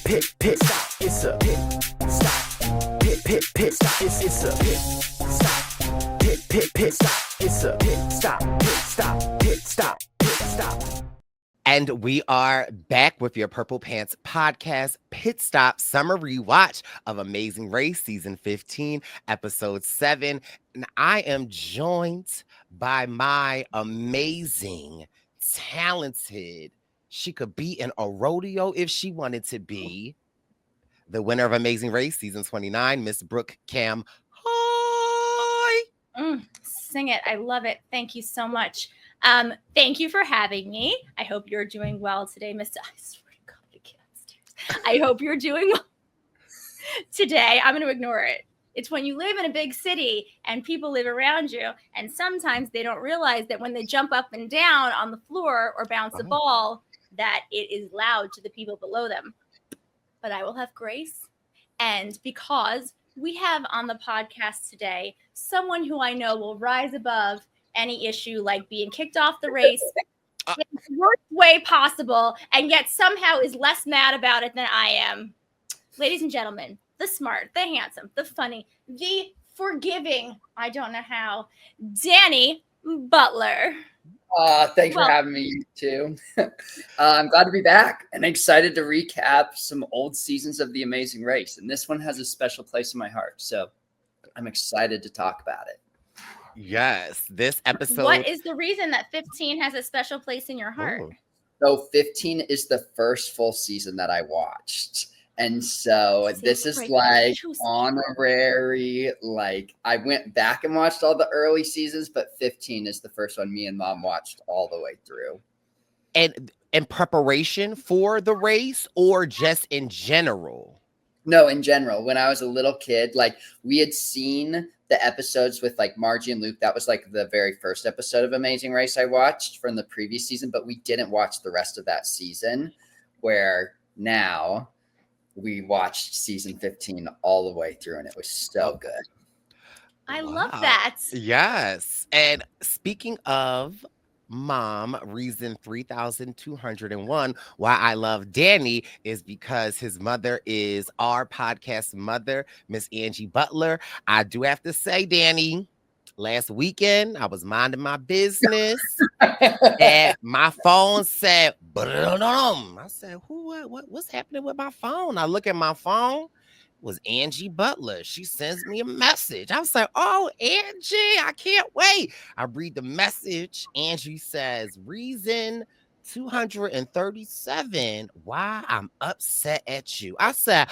pit stop. It's a pit stop. Pit stop. It's a pit stop. Pit stop. It's a pit stop. And we are back with your Purple Pants podcast pit stop summer rewatch of Amazing Race season 15, episode 7. And I am joined by my amazing, talented, she could be in a rodeo if she wanted to be, the winner of Amazing Race season 29, Miss Brooke Cam. Hi. Sing it. I love it. Thank you so much. Thank you for having me. I hope you're doing well today, Mr. I swear to God, the kid upstairs. I hope you're doing well today. I'm going to ignore it. It's when you live in a big city and people live around you, and sometimes they don't realize that when they jump up and down on the floor or bounce the ball, that it is loud to the people below them. But I will have grace. And because we have on the podcast today someone who I know will rise above any issue like being kicked off the race in the worst way possible and yet somehow is less mad about it than I am. Ladies and gentlemen, the smart, the handsome, the funny, the forgiving, I don't know how, Danny Butler. Thanks for having me, you too. I'm glad to be back and excited to recap some old seasons of The Amazing Race. And this one has a special place in my heart. So I'm excited to talk about it. Yes, this episode. What is the reason that 15 has a special place in your heart? So 15 is the first full season that I watched. And so this is like honorary, like I went back and watched all the early seasons, but 15 is the first one me and Mom watched all the way through. And in preparation for the race or just in general? No, in general. When I was a little kid, like we had seen the episodes with like Margie and Luke. That was like the very first episode of Amazing Race I watched from the previous season, but we didn't watch the rest of that season, where now we watched season 15 all the way through and it was so good. I love that. Yes. And speaking of Mom, reason 3201 why I love Danny is because his mother is our podcast mother, Miss Angie Butler. I do have to say, Danny, last weekend I was minding my business and my phone said, I said, what's happening with my phone? I look at my phone. Was Angie Butler. She sends me a message. I was like, oh, Angie, I can't wait. I read the message. Angie says, reason 237, why I'm upset at you. I said,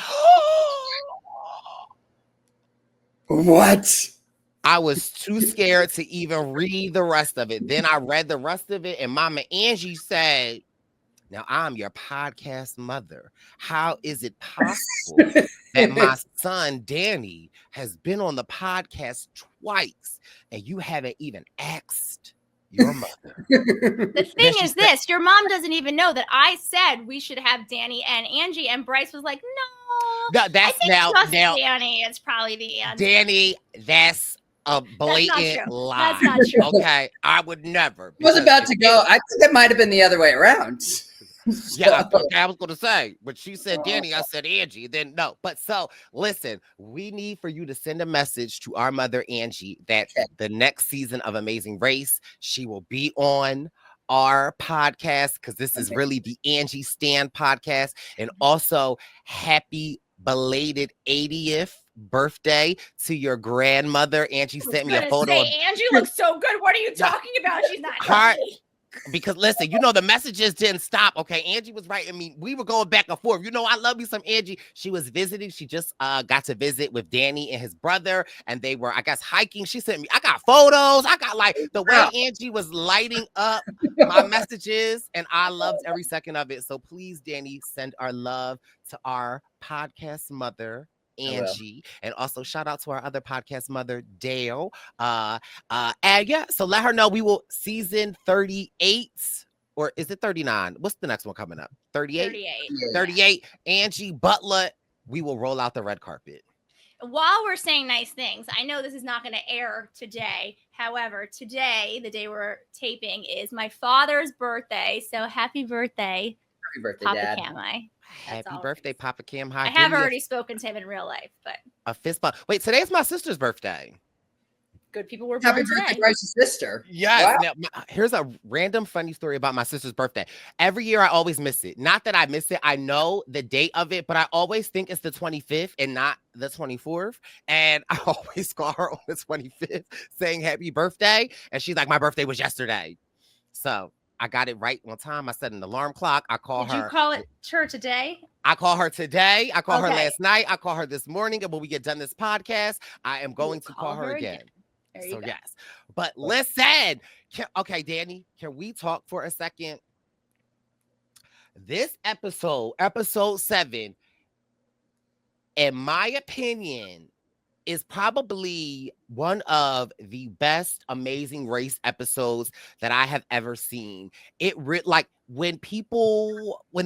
what? I was too scared to even read the rest of it. Then I read the rest of it, and Mama Angie said, now I'm your podcast mother. How is it possible that my son Danny has been on the podcast twice and you haven't even asked your mother? The thing is this, your mom doesn't even know that I said we should have Danny and Angie, and Brice was like, no, that's I think now Danny. It's probably the answer. Danny, that's a blatant lie. That's not true. Okay, I would never. I was about to go. I think it might have been the other way around. Yeah, I was going to say, but she said Danny, I said Angie, then no. But so listen, we need for you to send a message to our mother, Angie, that the next season of Amazing Race, she will be on our podcast because this is really the Angie Stan podcast. And also happy belated 80th birthday to your grandmother. Angie sent me a photo. Angie looks so good. What are you talking about? She's not happy. Because listen, you know, the messages didn't stop. Okay, Angie was writing me. We were going back and forth. You know, I love me some Angie. She was visiting. She just got to visit with Danny and his brother, and they were, I guess, hiking. She sent me, I got photos. I got like the way Angie was lighting up my messages, and I loved every second of it. So please, Danny, send our love to our podcast mother, Angie, and also shout out to our other podcast mother, Dale. And yeah, so let her know we will season 38, or is it 39? What's the next one coming up? 38? 38. Angie Butler, we will roll out the red carpet. While we're saying nice things, I know this is not going to air today. However, today, the day we're taping, is my father's birthday. So happy birthday. Happy birthday, Papa Dad. Camhi. Happy all birthday, right. Papa Cam. I have already spoken to him in real life, but A fist bump. Wait, today's my sister's birthday. good people were Happy born birthday, today. Brice's sister. Yes. Wow. Now, here's a random funny story about my sister's birthday. Every year I always miss it. Not that I miss it. I know the date of it, but I always think it's the 25th and not the 24th. And I always call her on the 25th saying happy birthday. And she's like, my birthday was yesterday. So I got it right on time. I set an alarm clock. I call Did her. you call it her today? I call her today. I call her Okay. last night. I call her this morning. And when we get done this podcast, I am going to call her again. There you So go. yes, but listen, okay, Danny, can we talk for a second? This episode 7, in my opinion, is probably one of the best Amazing Race episodes that I have ever seen. Like when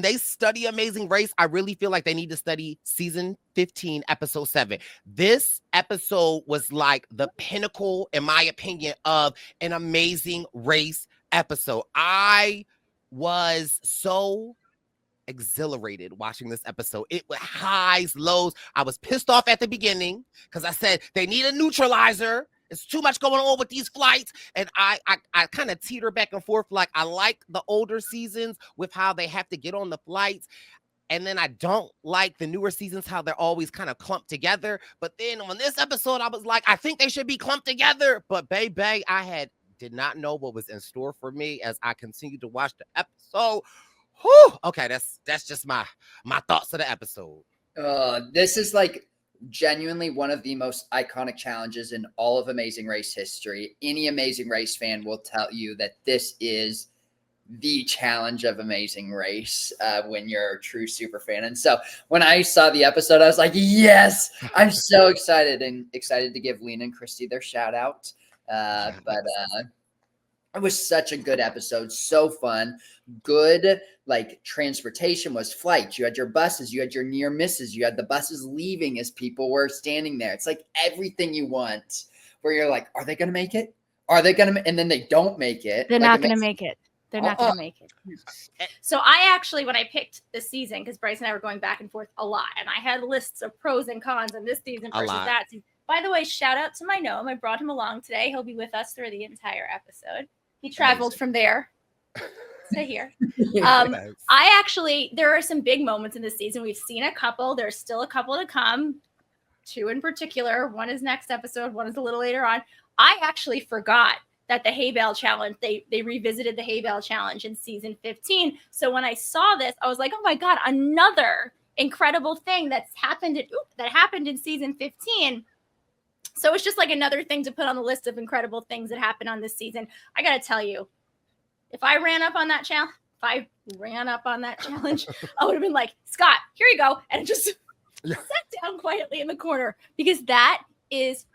they study Amazing Race, I really feel like they need to study season 15, episode 7. This episode was like the pinnacle, in my opinion, of an Amazing Race episode. I was so exhilarated watching this episode. It was highs, lows. I was pissed off at the beginning because I said they need a neutralizer. It's too much going on with these flights. And I kind of teeter back and forth. Like I like the older seasons with how they have to get on the flights. And then I don't like the newer seasons, how they're always kind of clumped together. But then on this episode, I was like, I think they should be clumped together. But baby, did not know what was in store for me as I continued to watch the episode. Whew. Okay, that's just my thoughts of the episode. This is like genuinely one of the most iconic challenges in all of Amazing Race history. Any Amazing Race fan will tell you that this is the challenge of Amazing Race when you're a true super fan. And so when I saw the episode, I was like, yes, I'm so excited to give Lena and Christy their shout out. But it was such a good episode. So fun. Good, like transportation was flights. You had your buses, you had your near misses, you had the buses leaving as people were standing there. It's like everything you want where you're like, are they going to make it? Are they going to? And then they don't make it. They're like, not going to make it. They're not going to make it. So I actually, when I picked this season, because Brice and I were going back and forth a lot, and I had lists of pros and cons in this season versus that season. By the way, shout out to my gnome. I brought him along today. He'll be with us through the entire episode. He traveled from there to here. There are some big moments in this season. We've seen a couple. There's still a couple to come. 2 in particular. One is next episode. One is a little later on. I actually forgot that the hay bale challenge, they revisited the hay bale challenge in season 15. So when I saw this, I was like, oh my God, another incredible thing that happened in season 15. So it's just like another thing to put on the list of incredible things that happened on this season. I got to tell you, if I ran up on that challenge, I would have been like, Scott, here you go. And just sat down quietly in the corner because that is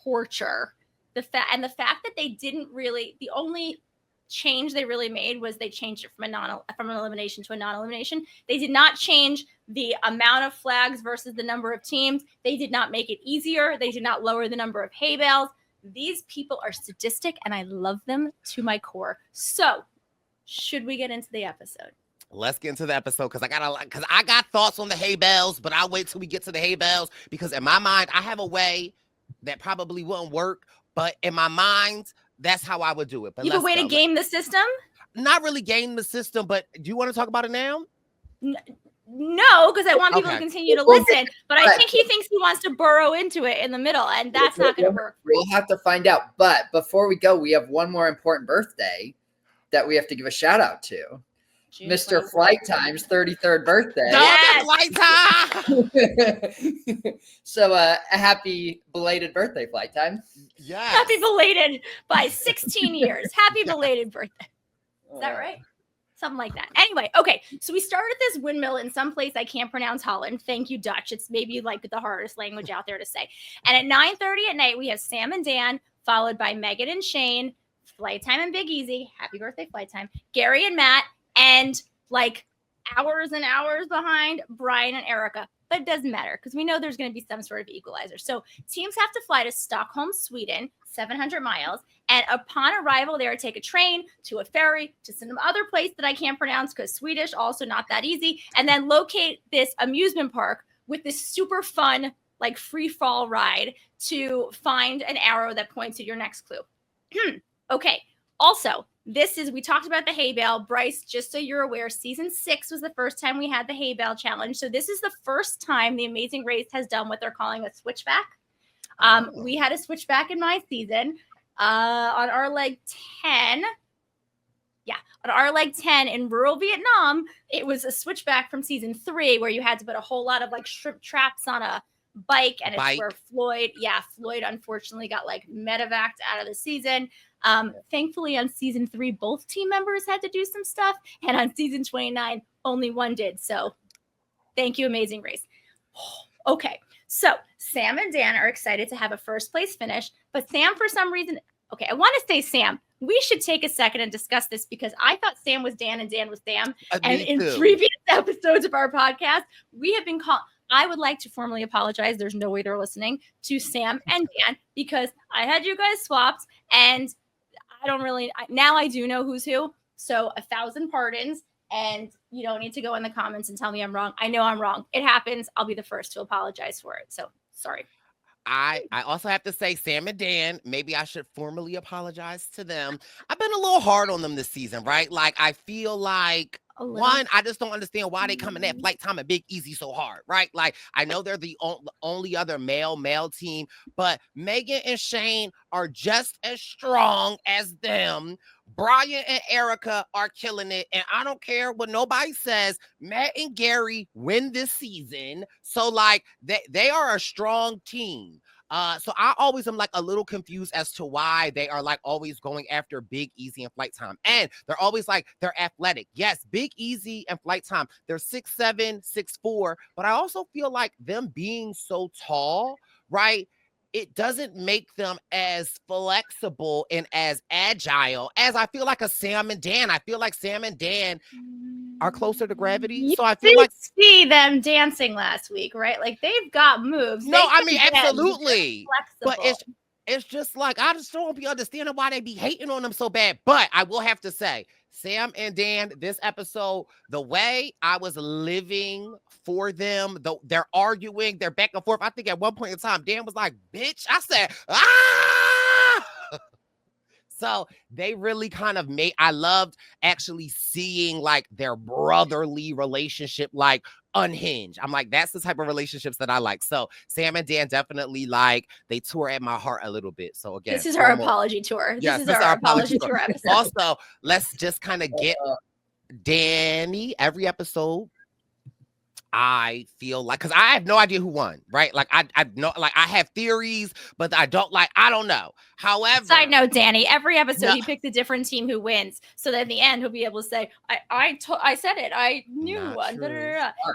torture. The fact that they didn't really, the only change they really made was they changed it from an elimination to a non-elimination. They did not change the amount of flags versus the number of teams. They did not make it easier. They did not lower the number of hay bales. These people are sadistic and I love them to my core. So should we get into the episode? Let's get into the episode because I got thoughts on the hay bales, but I'll wait till we get to the hay bales because in my mind, I have a way that probably wouldn't work, but in my mind, that's how I would do it. But you have a way to game the system? Not really game the system, but do you want to talk about it now? No, because I want people to continue to listen. But I think he thinks he wants to burrow into it in the middle, and that's not going to work. We'll have to find out. But before we go, we have one more important birthday that we have to give a shout out to. Mr. Flight Time's 33rd birthday. Yes! Flight Time! So a happy belated birthday, Flight Time. Yeah. Happy belated by 16 years. Happy belated birthday. Is that right? Something like that. Anyway, okay. So we started this windmill in some place I can't pronounce Holland. Thank you, Dutch. It's maybe like the hardest language out there to say. And at 9:30 at night, we have Sam and Dan, followed by Megan and Shane, Flight Time and Big Easy. Happy birthday, Flight Time. Gary and Matt. And like hours and hours behind, Brian and Erica. but it doesn't matter because we know there's going to be some sort of equalizer. So teams have to fly to Stockholm, Sweden, 700 miles. And upon arrival, they are to take a train to a ferry to some other place that I can't pronounce because Swedish, also not that easy. And then locate this amusement park with this super fun, like free fall ride to find an arrow that points to your next clue. Okay. Also, we talked about the hay bale. Brice, just so you're aware, season 6 was the first time we had the hay bale challenge. So this is the first time the Amazing Race has done what they're calling a switchback. We had a switchback in my season on our leg 10. Yeah, on our leg 10 in rural Vietnam, it was a switchback from season 3 where you had to put a whole lot of like shrimp traps on a bike, and it's where Floyd unfortunately got like medevaced out of the season. Thankfully on season 3 both team members had to do some stuff, and on season 29 only one did. So thank you, Amazing Race. Okay, so Sam and Dan are excited to have a first place finish, but Sam, for some reason, okay, I want to say Sam, we should take a second and discuss this because I thought Sam was Dan and Dan was Sam. And in previous episodes of our podcast, we have been called. I would like to formally apologize. There's no way they're listening to Sam and Dan because I had you guys swapped, and I don't really. Now I do know who's who. So 1,000 pardons, and you don't need to go in the comments and tell me I'm wrong. I know I'm wrong. It happens. I'll be the first to apologize for it. So sorry. I also have to say, Sam and Dan, maybe I should formally apologize to them. I've been a little hard on them this season, right? Like, I feel like, one, I just don't understand why they coming at Flight Time and Big Easy so hard, right? Like, I know they're the only other male team, but Megan and Shane are just as strong as them. Brian and Erica are killing it, and I don't care what nobody says. Matt and Gary win this season, so like they are a strong team. So I always am like a little confused as to why they are like always going after Big Easy and Flight Time, and they're always like they're athletic. Yes, Big Easy and Flight Time, they're 6'7", 6'4", but I also feel like them being so tall, right? It doesn't make them as flexible and as agile as I feel like a Sam and Dan. I feel like Sam and Dan are closer to gravity. So I feel like see them dancing last week, right? Like they've got moves. No, I mean absolutely. But it's just like I just don't be understanding why they be hating on them so bad. But I will have to say, Sam and Dan, this episode, the way I was living for them, they're arguing, they're back and forth. I think at one point in time, Dan was like, bitch. I said, ah! So they really kind of I loved actually seeing like their brotherly relationship like unhinged. I'm like, that's the type of relationships that I like. So Sam and Dan definitely like, they tore at my heart a little bit. So again, this is our apology tour. This is our apology tour episode. Also, let's just kind of get Danny every episode. I feel like, because I have no idea who won, right? Like I know, like I have theories, but I don't know. However, side note, Danny, every episode he picks a different team who wins, so that in the end he'll be able to say, I said it, I knew one.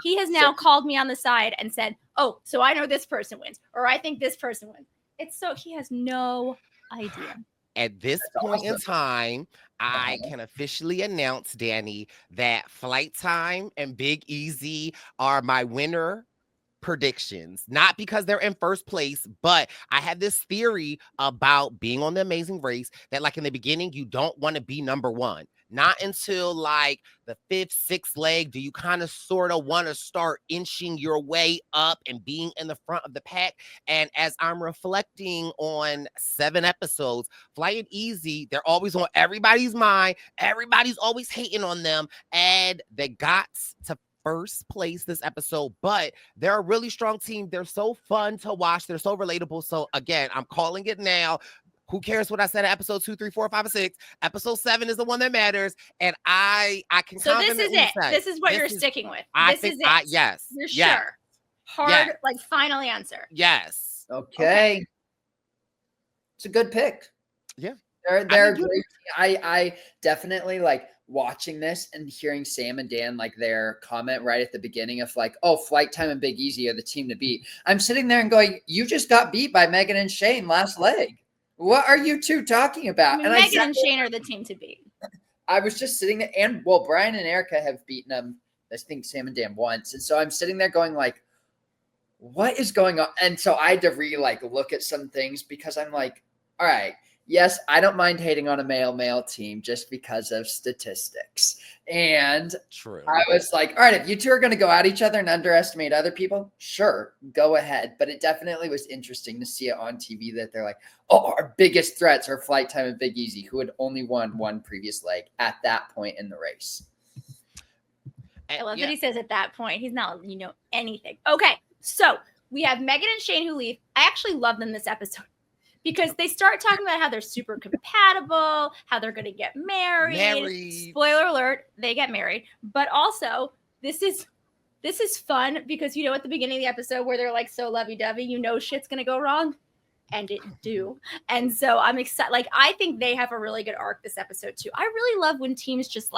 He has now called me on the side and said, oh, so I know this person wins, or I think this person wins. It's so he has no idea. At this point in time, I can officially announce, Danny, that Flight Time and Big Easy are my winner predictions. Not because they're in first place, but I had this theory about being on The Amazing Race that like in the beginning, you don't want to be number one. Not until like the 5th, 6th leg do you kind of sort of want to start inching your way up and being in the front of the pack. And as I'm reflecting on 7 episodes, Flying Easy, they're always on everybody's mind. Everybody's always hating on them. And they got to first place this episode, but they're a really strong team. They're so fun to watch. They're so relatable. So again, I'm calling it now. Who cares what I said at episode 2, 3, 4, 5, and 6? Episode 7 is the one that matters, and I can. So this is it. This is what you're sticking with. This is it. Yes. You're sure. Hard, like final answer. Yes. Okay. It's a good pick. Yeah. They're great. I definitely like watching this and hearing Sam and Dan like their comment right at the beginning of like, oh, Flight Time and Big Easy are the team to beat. I'm sitting there and going, you just got beat by Megan and Shane last leg. What are you two talking about? I mean, Megan and Shane are the team to beat. I was just sitting there, and well, Brian and Erica have beaten them, I think Sam and Dan once. And so I'm sitting there going like, what is going on? And so I had to look at some things because I'm like, all right, yes, I don't mind hating on a male team just because of statistics. And True. I was like, all right, if you two are going to go at each other and underestimate other people, sure, go ahead. But it definitely was interesting to see it on TV that they're like, oh, our biggest threats are Flight Time and Big Easy, who had only won one previous leg at that point in the race. I love that he says at that point. He's not, anything. Okay, so we have Megan and Shane who leave. I actually love them this episode because they start talking about how they're super compatible, how they're going to get married. Spoiler alert, they get married. But also, this is fun because, at the beginning of the episode where they're like so lovey-dovey, shit's going to go wrong. And it do. And so I'm excited. I think they have a really good arc this episode too. I really love when teams just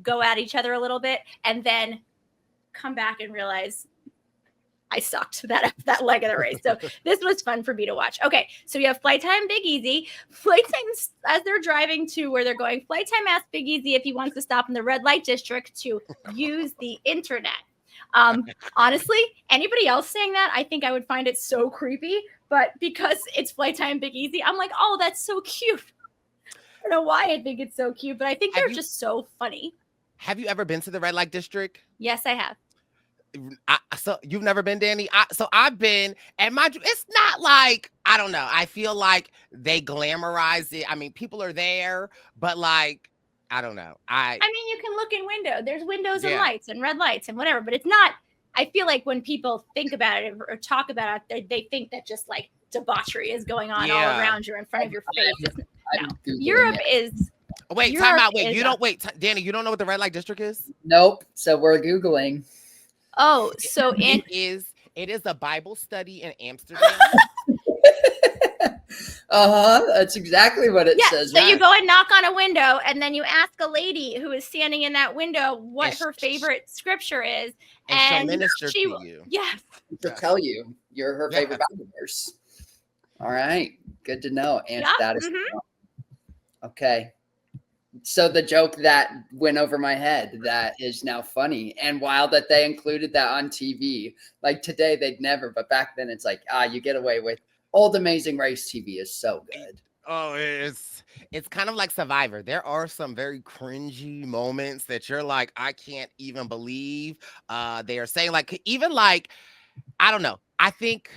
go at each other a little bit and then come back and realize I sucked that leg of the race. So this was fun for me to watch. Okay, so we have Flight Time, Big Easy. Flight Time, as they're driving to where they're going, Flight Time asks Big Easy if he wants to stop in the red light district to use the internet. Honestly, anybody else saying that, I think I would find it so creepy. But because it's Flight Time, Big Easy, I'm like, oh, that's so cute. I don't know why I think it's so cute, but I think they're just so funny. Have you ever been to the red light district? Yes, I have. So you've never been, Danny? So I've been, and it's not I don't know. I feel like they glamorize it. I mean, people are there, but I don't know. I mean, you can look in window. There's windows and lights and red lights and whatever, but it's not. I feel like when people think about it or talk about it, they think that just debauchery is going on all around you in front of your face. No. Europe is. Wait, time out. Wait, Danny, you don't know what the red light district is? Nope. So we're Googling. Oh, so it is a Bible study in Amsterdam. That's exactly what it says. So you go and knock on a window, and then you ask a lady who is standing in that window what her favorite scripture is, and she'll minister to you. Yes, she'll tell you you're her favorite Bible verse. All right, good to know. And that is okay. So the joke that went over my head that is now funny and wild that they included that on TV. Today they'd never, but back then it's you get away with. Old Amazing Race TV is so good. Oh, it's kind of like Survivor. There are some very cringy moments that you're like, I can't even believe they are saying I don't know. I think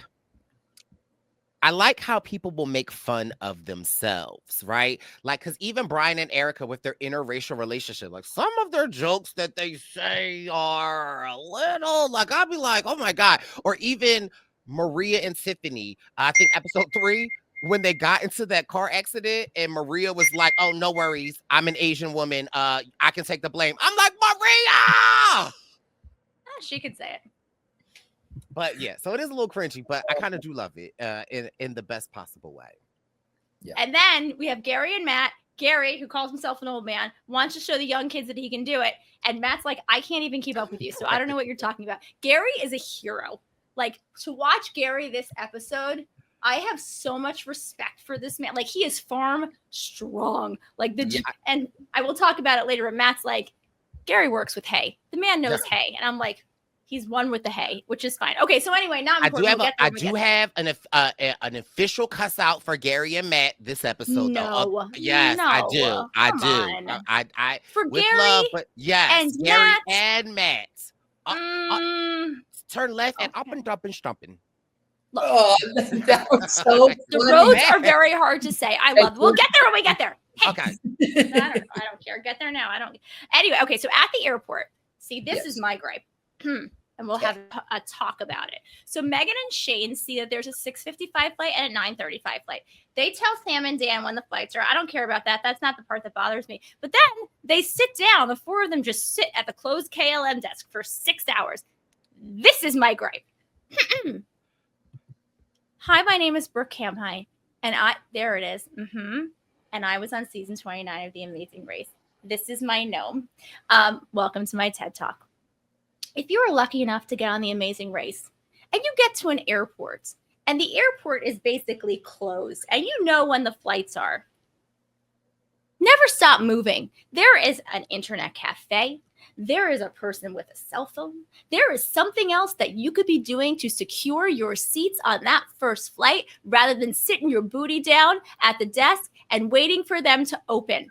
I like how people will make fun of themselves, right? Because even Brian and Erica with their interracial relationship, some of their jokes that they say are a little I'll be like, oh my God. Or even Maria and Tiffany, I think episode 3, when they got into that car accident and Maria was like, oh, no worries. I'm an Asian woman. I can take the blame. I'm like, Maria! She could say it. But yeah, so it is a little cringy, but I kind of do love it in the best possible way. Yeah. And then we have Gary and Matt. Gary, who calls himself an old man, wants to show the young kids that he can do it. And Matt's like, I can't even keep up with you. So I don't know what you're talking about. Gary is a hero. To watch Gary this episode, I have so much respect for this man. He is farm strong. And I will talk about it later. But Matt's like, Gary works with hay. The man knows hay. And I'm like, he's one with the hay, which is fine. Okay, so anyway, not important. I do have an official cuss out for Gary and Matt this episode. No, yes, no. I do. I for with Gary love, but yes, and Gary Matt, and Matt. Turn left and up and up and stumping. Oh, that was so the roads are very hard to say. I love. We'll get there when we get there. Hey. Okay. I don't care. Get there now. I don't. Anyway, okay. So at the airport, see, this is my gripe, and we'll have a talk about it. So Megan and Shane see that there's a 6:55 flight and a 9:35 flight. They tell Sam and Dan when the flights are. I don't care about that. That's not the part that bothers me. But then they sit down. The 4 of them just sit at the closed KLM desk for 6 hours. This is my gripe. Hi, my name is Brooke Camhi, and there it is. And I was on season 29 of The Amazing Race. This is my gnome. Welcome to my TED Talk. If you are lucky enough to get on The Amazing Race and you get to an airport and the airport is basically closed and you know when the flights are, never stop moving. There is an internet cafe. There is a person with a cell phone. There is something else that you could be doing to secure your seats on that first flight rather than sitting your booty down at the desk and waiting for them to open.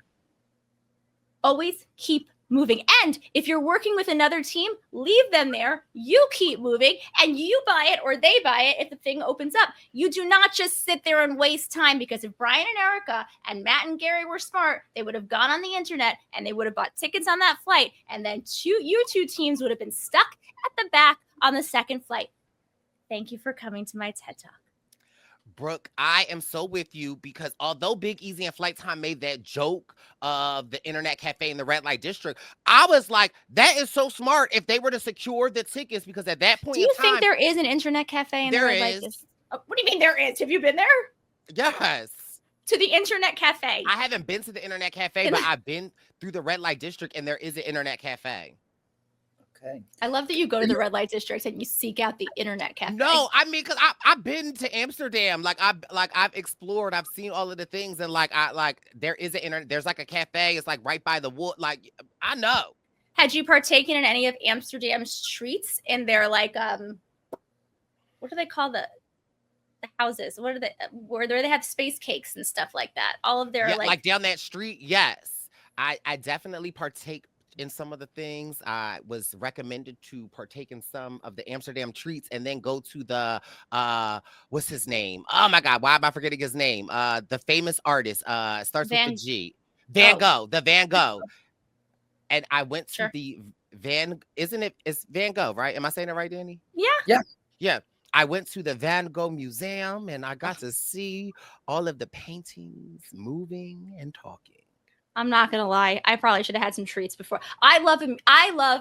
Always keep moving. And if you're working with another team, leave them there. You keep moving and you buy it or they buy it if the thing opens up. You do not just sit there and waste time, because if Brian and Erica and Matt and Gary were smart, they would have gone on the internet and they would have bought tickets on that flight. And then you two teams would have been stuck at the back on the second flight. Thank you for coming to my TED Talk. Brooke, I am so with you, because although Big Easy and Flight Time made that joke of the internet cafe in the red light district, I was like, that is so smart if they were to secure the tickets, because at that point do you think there is an internet cafe in the red light district? Oh, what do you mean there is? Have you been there? Yes. To the internet cafe? I haven't been to the internet cafe, but I've been through the red light district and there is an internet cafe. Okay. I love that you go to the red light district and you seek out the internet cafe. No, I mean, because I've been to Amsterdam. I've explored. I've seen all of the things, and there is an internet. There's like a cafe. It's like right by the wood. Like, I know. Had you partaken in any of Amsterdam's treats in their what do they call the houses? What are they where they have space cakes and stuff like that? All of their like down that street. Yes, I definitely partake in some of the things. I was recommended to partake in some of the Amsterdam treats and then go to the what's his name? Oh my God, why am I forgetting his name? The famous artist starts with the G. Van Gogh, the Van Gogh. And I went to the it's Van Gogh, right? Am I saying it right, Danny? Yeah. I went to the Van Gogh Museum and I got to see all of the paintings moving and talking. I'm not gonna lie. I probably should have had some treats before. I love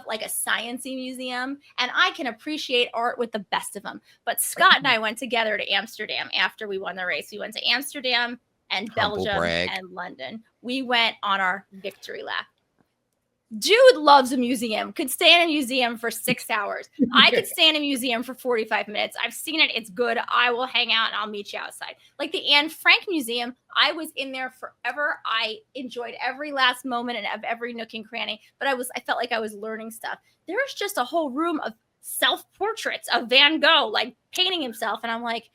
like a sciencey museum, and I can appreciate art with the best of them. But Scott and I went together to Amsterdam after we won the race. We went to Amsterdam and Belgium and London. We went on our victory lap. Dude loves a museum, could stay in a museum for 6 hours. I could stay in a museum for 45 minutes. I've seen it. It's good. I will hang out and I'll meet you outside. Like the Anne Frank Museum, I was in there forever. I enjoyed every last moment and of every nook and cranny, but I felt like I was learning stuff. There's just a whole room of self-portraits of Van Gogh, like painting himself. And I'm like,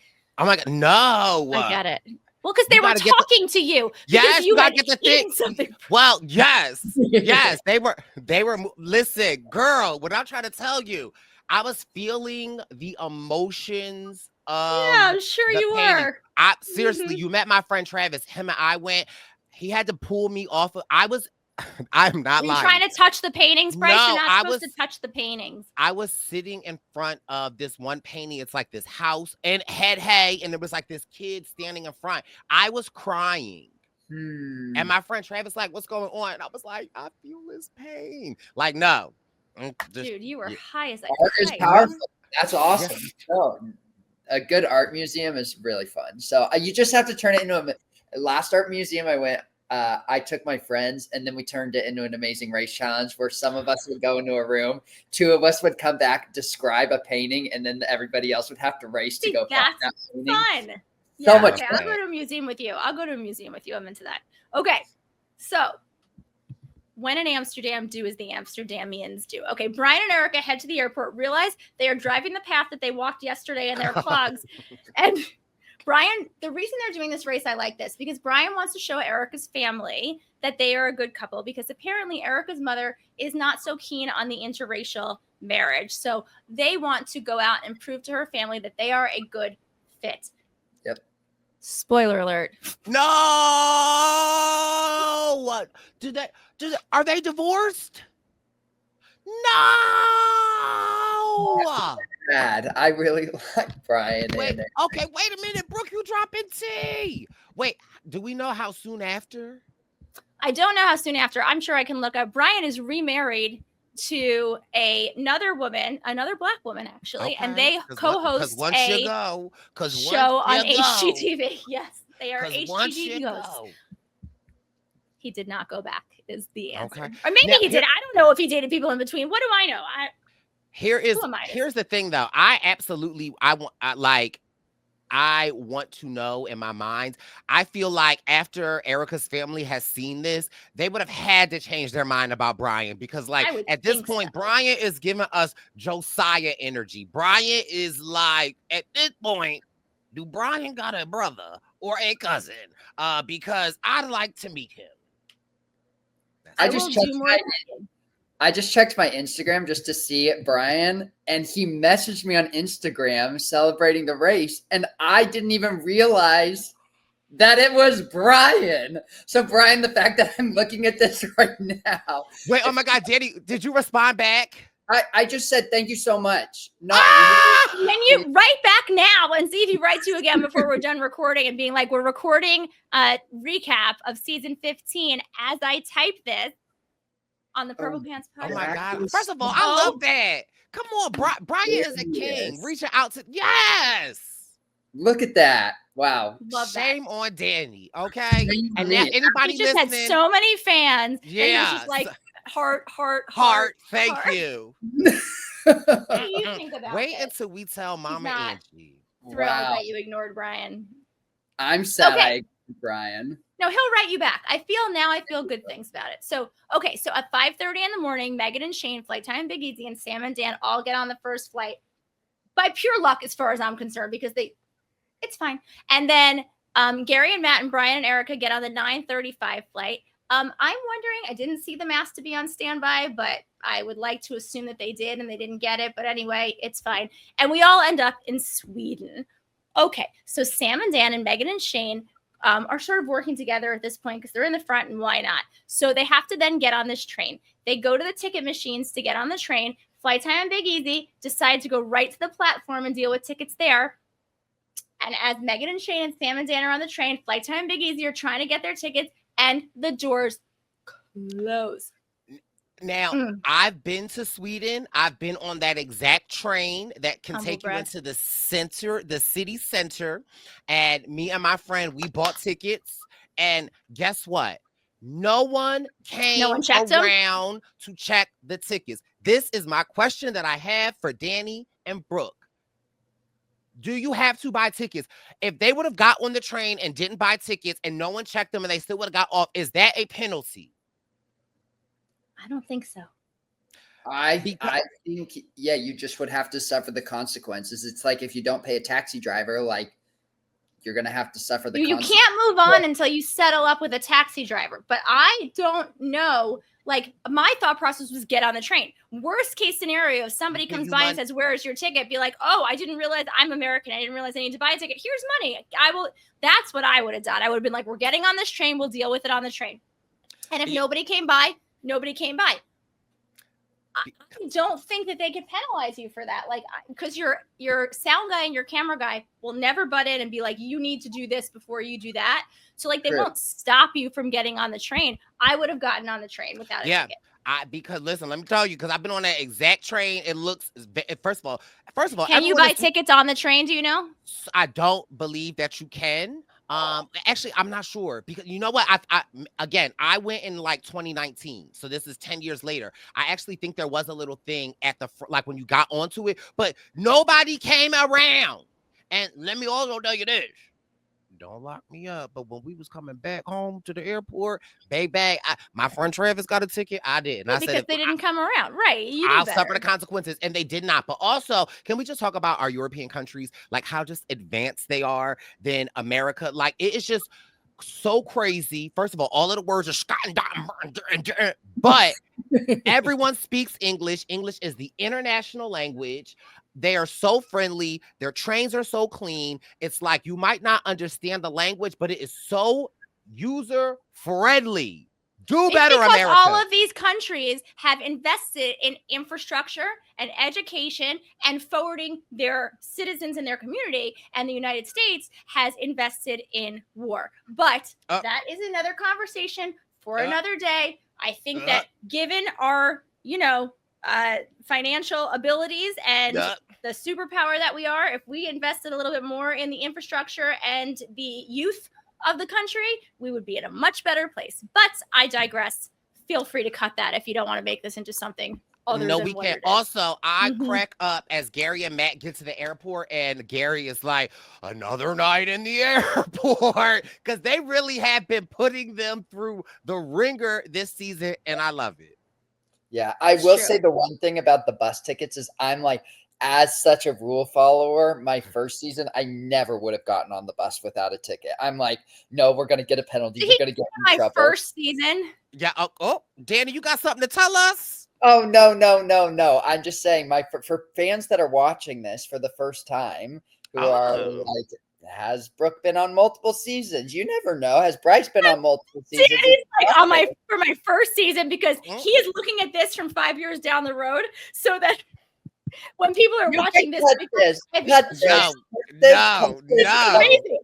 no. I get it. Well, because they were talking to you. Yes, you gotta get the thing. Something. Well, yes, they were. Listen, girl, what I'm trying to tell you, I was feeling the emotions of. Yeah, I'm sure you were. Seriously, you met my friend Travis. Him and I went. He had to pull me off of. I'm not lying. Trying to touch the paintings, Brice? No, You're not supposed to touch the paintings. I was sitting in front of this one painting. It's like this house and had hay, and there was like this kid standing in front. I was crying. And my friend Travis like, what's going on? And I was like, I feel this pain. Like, no. Dude, you were high as a art is powerful. That's awesome. Yeah. So, a good art museum is really fun. So you just have to turn it into a last art museum I went. I took my friends and then we turned it into an amazing race challenge where some of us would go into a room, two of us would come back, describe a painting, and then everybody else would have to race to go find that painting. Fun. So much fun. I'll go to a museum with you. I'm into that. Okay. So when in Amsterdam, do as the Amsterdamians do. Okay. Brian and Erica head to the airport, realize they are driving the path that they walked yesterday in their clogs. And Brian, the reason they're doing this race, I like this, because Brian wants to show Erica's family that they are a good couple, because apparently Erica's mother is not so keen on the interracial marriage. So they want to go out and prove to her family that they are a good fit. Yep. Spoiler alert. No. What? Are they divorced? No. Bad. I really like Brian. Wait a minute, Brooke, you dropping tea. Wait, do we know how soon after? I don't know how soon after. I'm sure I can look up. Brian is remarried to another woman, another Black woman, actually, and they co-host a show on HGTV. Yes, they are HGTV hosts. He did not go back, is the answer. Okay. Or maybe he did. I don't know if he dated people in between. What do I I want to know in my mind. I feel like after Erica's family has seen this, they would have had to change their mind about Brian because, like, I would at this think point, so. Brian is giving us Josiah energy. Brian is like, at this point, do Brian got a brother or a cousin? Because I'd like to meet him. I will just do checked more. I just checked my Instagram just to see Brian, and he messaged me on Instagram celebrating the race, and I didn't even realize that it was Brian. So, Brian, the fact that I'm looking at this right now. Wait, oh my God, Danny, did you respond back? I just said thank you so much. Not Ah! Can you write back now and see if he writes you again before we're done recording and being like, we're recording a recap of season 15 as I type this on the Purple Pants podcast. Oh my God. Actually, First of all, I love that. Come on, Brian is a king. Reaching out to, yes. Look at that. Wow. Love Shame that. on Danny, okay? Shame And me. now anybody He just listening, had so many fans. And he was yeah, just like, heart. thank heart. you. What do you think about Wait this? until we tell Mama not- Angie. Thrilled Wow. that you ignored Brian. I'm sad Okay. I ignored Brian. No, he'll write you back. I feel good things about it. So, okay. So at 5:30 in the morning, Megan and Shane, Flight Time, Big Easy, and Sam and Dan all get on the first flight by pure luck, as far as I'm concerned, because it's fine. And then Gary and Matt and Brian and Erica get on the 9:35 flight. I'm wondering, I didn't see them asked to be on standby, but I would like to assume that they did and they didn't get it. But anyway, it's fine. And we all end up in Sweden. Okay. So Sam and Dan and Megan and Shane are sort of working together at this point because they're in the front and why not? So they have to then get on this train. They go to the ticket machines to get on the train. Flight Time and Big Easy decide to go right to the platform and deal with tickets there. And as Megan and Shane and Sam and Dan are on the train, Flight Time and Big Easy are trying to get their tickets and the doors close. Now, I've been to Sweden. I've been on that exact train that can Humble take brag. you into the center, the city center. And me and my friend, we bought tickets. And guess what? No one came checked 'em? around to check the tickets. This is my question that I have for Danny and Brooke. Do you have to buy tickets? If they would have got on the train and didn't buy tickets and no one checked them and they still would have got off, is that a penalty? I don't think so. I think, yeah, you just would have to suffer the consequences. It's like if you don't pay a taxi driver, like you're going to have to suffer the You consequences. can't move on until you settle up with a taxi driver. But I don't know. Like, my thought process was get on the train. Worst case scenario, if somebody comes by and says, where is your ticket? Be like, oh, I didn't realize I'm American. I didn't realize I need to buy a ticket. Here's money. That's what I would have done. I would have been like, we're getting on this train. We'll deal with it on the train. And if nobody came by, nobody came by. I don't think that they could penalize you for that. Like, because your sound guy and your camera guy will never butt in and be like, you need to do this before you do that. So like, they won't stop you from getting on the train. I would have gotten on the train without a ticket. Because listen, let me tell you, because I've been on that exact train. It looks, first of all, can you buy tickets on the train? Do you know? I don't believe that you can. Actually, I'm not sure because you know what? I went in like 2019, so this is 10 years later. I actually think there was a little thing at the like when you got onto it, but nobody came around. And let me also tell you this: don't lock me up. But when we was coming back home to the airport, my friend Travis got a ticket. I didn't. I because said they didn't come around, right? I'll suffer the consequences, and they did not. But also, can we just talk about our European countries, like how just advanced they are than America? Like it is just so crazy. First of all of the words are Scott and but everyone speaks English. English is the international language. They are so friendly. Their trains are so clean. It's like you might not understand the language, but it is so user friendly. Do better, because America. all of these countries have invested in infrastructure and education and forwarding their citizens in their community, and the United States has invested in war. But that is another conversation for another day. I think that given our, financial abilities and the superpower that we are, if we invested a little bit more in the infrastructure and the youth of the country, we would be in a much better place. But I digress. Feel free to cut that if you don't want to make this into something other No, than we what can't. it is. Also, I Mhm. crack up as Gary and Matt get to the airport, and Gary is like, another night in the airport. Because they really have been putting them through the ringer this season, and I love it. Yeah, I It's will true. say the one thing about the bus tickets is I'm like, as such a rule follower, my first season, I never would have gotten on the bus without a ticket. I'm like, no, we're going to get a penalty. Did You're he going to get in My trouble. first season. Yeah. Oh, Danny, you got something to tell us? Oh, no. I'm just saying, for fans that are watching this for the first time, who are Oh. like, has Brooke been on multiple seasons? You never know. Has Brice been on multiple seasons? Danny's like on for my first season because Mm. he is looking at this from 5 years down the road, so that when people are You watching can this, cut because this. I've- Cut this. No, cut this, no, cut this. no. crazy.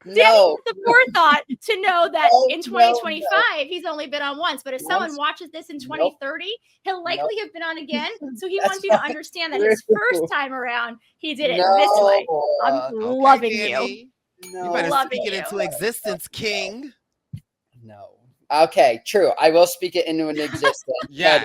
Danny No. has the forethought to know that Oh, in no, 2025 he's only been on once, but if someone Once. watches this in Nope. 2030, he'll likely have been on again. So he That's wants you to not understand that his true. first time around he did it No. this way. I'm Okay, loving you. Danny. No. You better Loving speak it you. into existence, King. No. Okay, true. I will speak it into an existence. Yeah.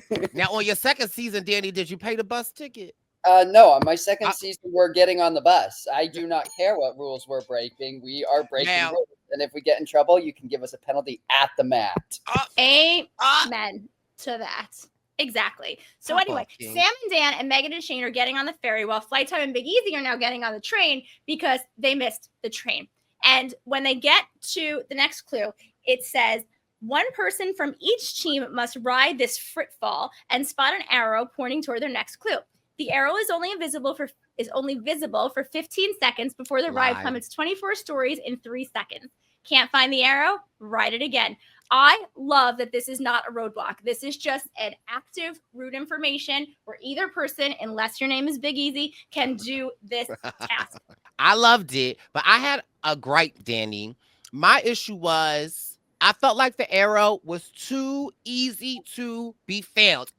But, Now, on your second season, Danny, did you pay the bus ticket? no, on my second season, we're getting on the bus. I do not care what rules we're breaking. We are breaking Now- rules. And if we get in trouble, you can give us a penalty at the mat. Amen to that. Exactly. So Pop anyway, off, King. Sam and Dan and Megan and Shane are getting on the ferry while Flight Time and Big Easy are now getting on the train because they missed the train. And when they get to the next clue, it says one person from each team must ride this Fritt Fall and spot an arrow pointing toward their next clue. The arrow is only visible for 15 seconds before the ride Live. plummets 24 stories in 3 seconds. Can't find the arrow? Ride it again. I love that this is not a roadblock. This is just an active route information where either person, unless your name is Big Easy, can do this task. I loved it, but I had a gripe, Danny. My issue was I felt like the arrow was too easy to be found.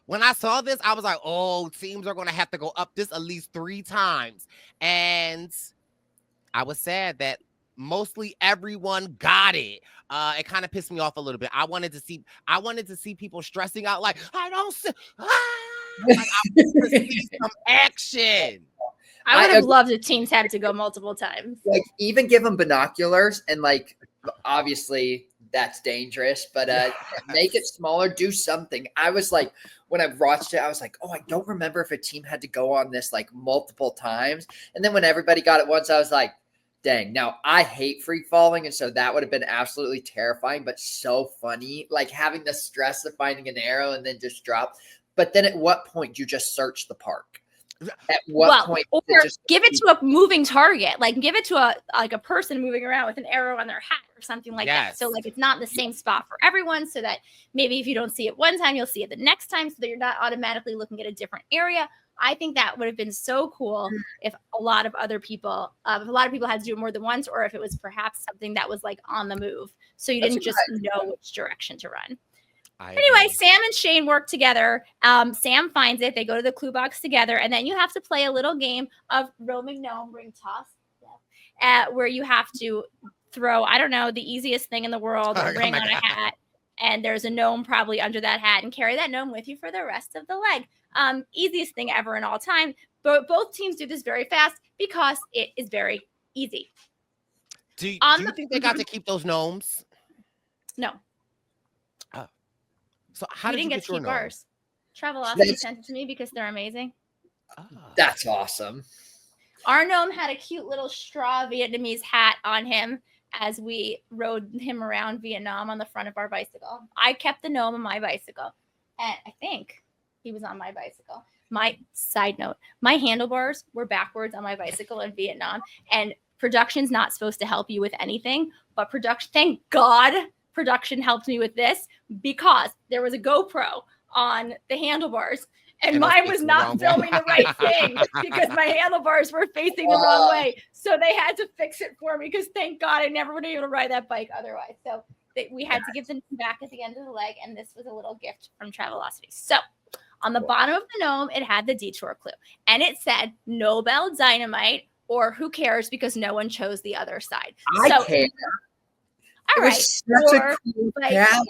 When I saw this, I was like, oh, teams are going to have to go up this at least 3 times. And I was sad that mostly everyone got it. It kind of pissed me off a little bit. I wanted to see people stressing out like, I don't see. Like, I wanted to see some action. I would have loved if teams had to go multiple times. Like, even give them binoculars and, like, obviously that's dangerous, but make it smaller, do something. I was like, when I watched it, I was like, oh, I don't remember if a team had to go on this like multiple times. And then when everybody got it once, I was like, dang. Now, I hate free falling, and so that would have been absolutely terrifying, but so funny, like having the stress of finding an arrow and then just drop. But then at what point do you just search the park? At what point? Or give it to a moving target, like give it to a person moving around with an arrow on their hat or something like that. So like it's not in the same spot for everyone, so that maybe if you don't see it one time, you'll see it the next time, so that you're not automatically looking at a different area. I think that would have been so cool if a lot of people had to do it more than once, or if it was perhaps something that was like on the move, so you didn't just know which direction to run. Anyway, Sam and Shane work together. Sam finds it. They go to the clue box together, and then you have to play a little game of roaming gnome ring toss, where you have to throw, I don't know, the easiest thing in the world, a ring on a hat, and there's a gnome probably under that hat, and carry that gnome with you for the rest of the leg. Easiest thing ever in all time. But both teams do this very fast because it is very easy. Do you think they got to keep those gnomes? No. So how did you get to keep your ours? Travelocity sent it to me because they're amazing. That's awesome. Our gnome had a cute little straw Vietnamese hat on him as we rode him around Vietnam on the front of our bicycle. I kept the gnome on my bicycle, and I think he was on my bicycle. My side note, my handlebars were backwards on my bicycle in Vietnam, and production's not supposed to help you with anything, but thank God production helped me with this, because there was a GoPro on the handlebars, and mine was not filming the right thing because my handlebars were facing the wrong way. So they had to fix it for me, because thank God I never would have been able to ride that bike otherwise. So we had to give them back at the end of the leg, and this was a little gift from Travelocity. So on the bottom of the gnome, it had the Detour clue, and it said Nobel Dynamite, or who cares because no one chose the other side. I care. all It right. was such Or, a cool like, challenge.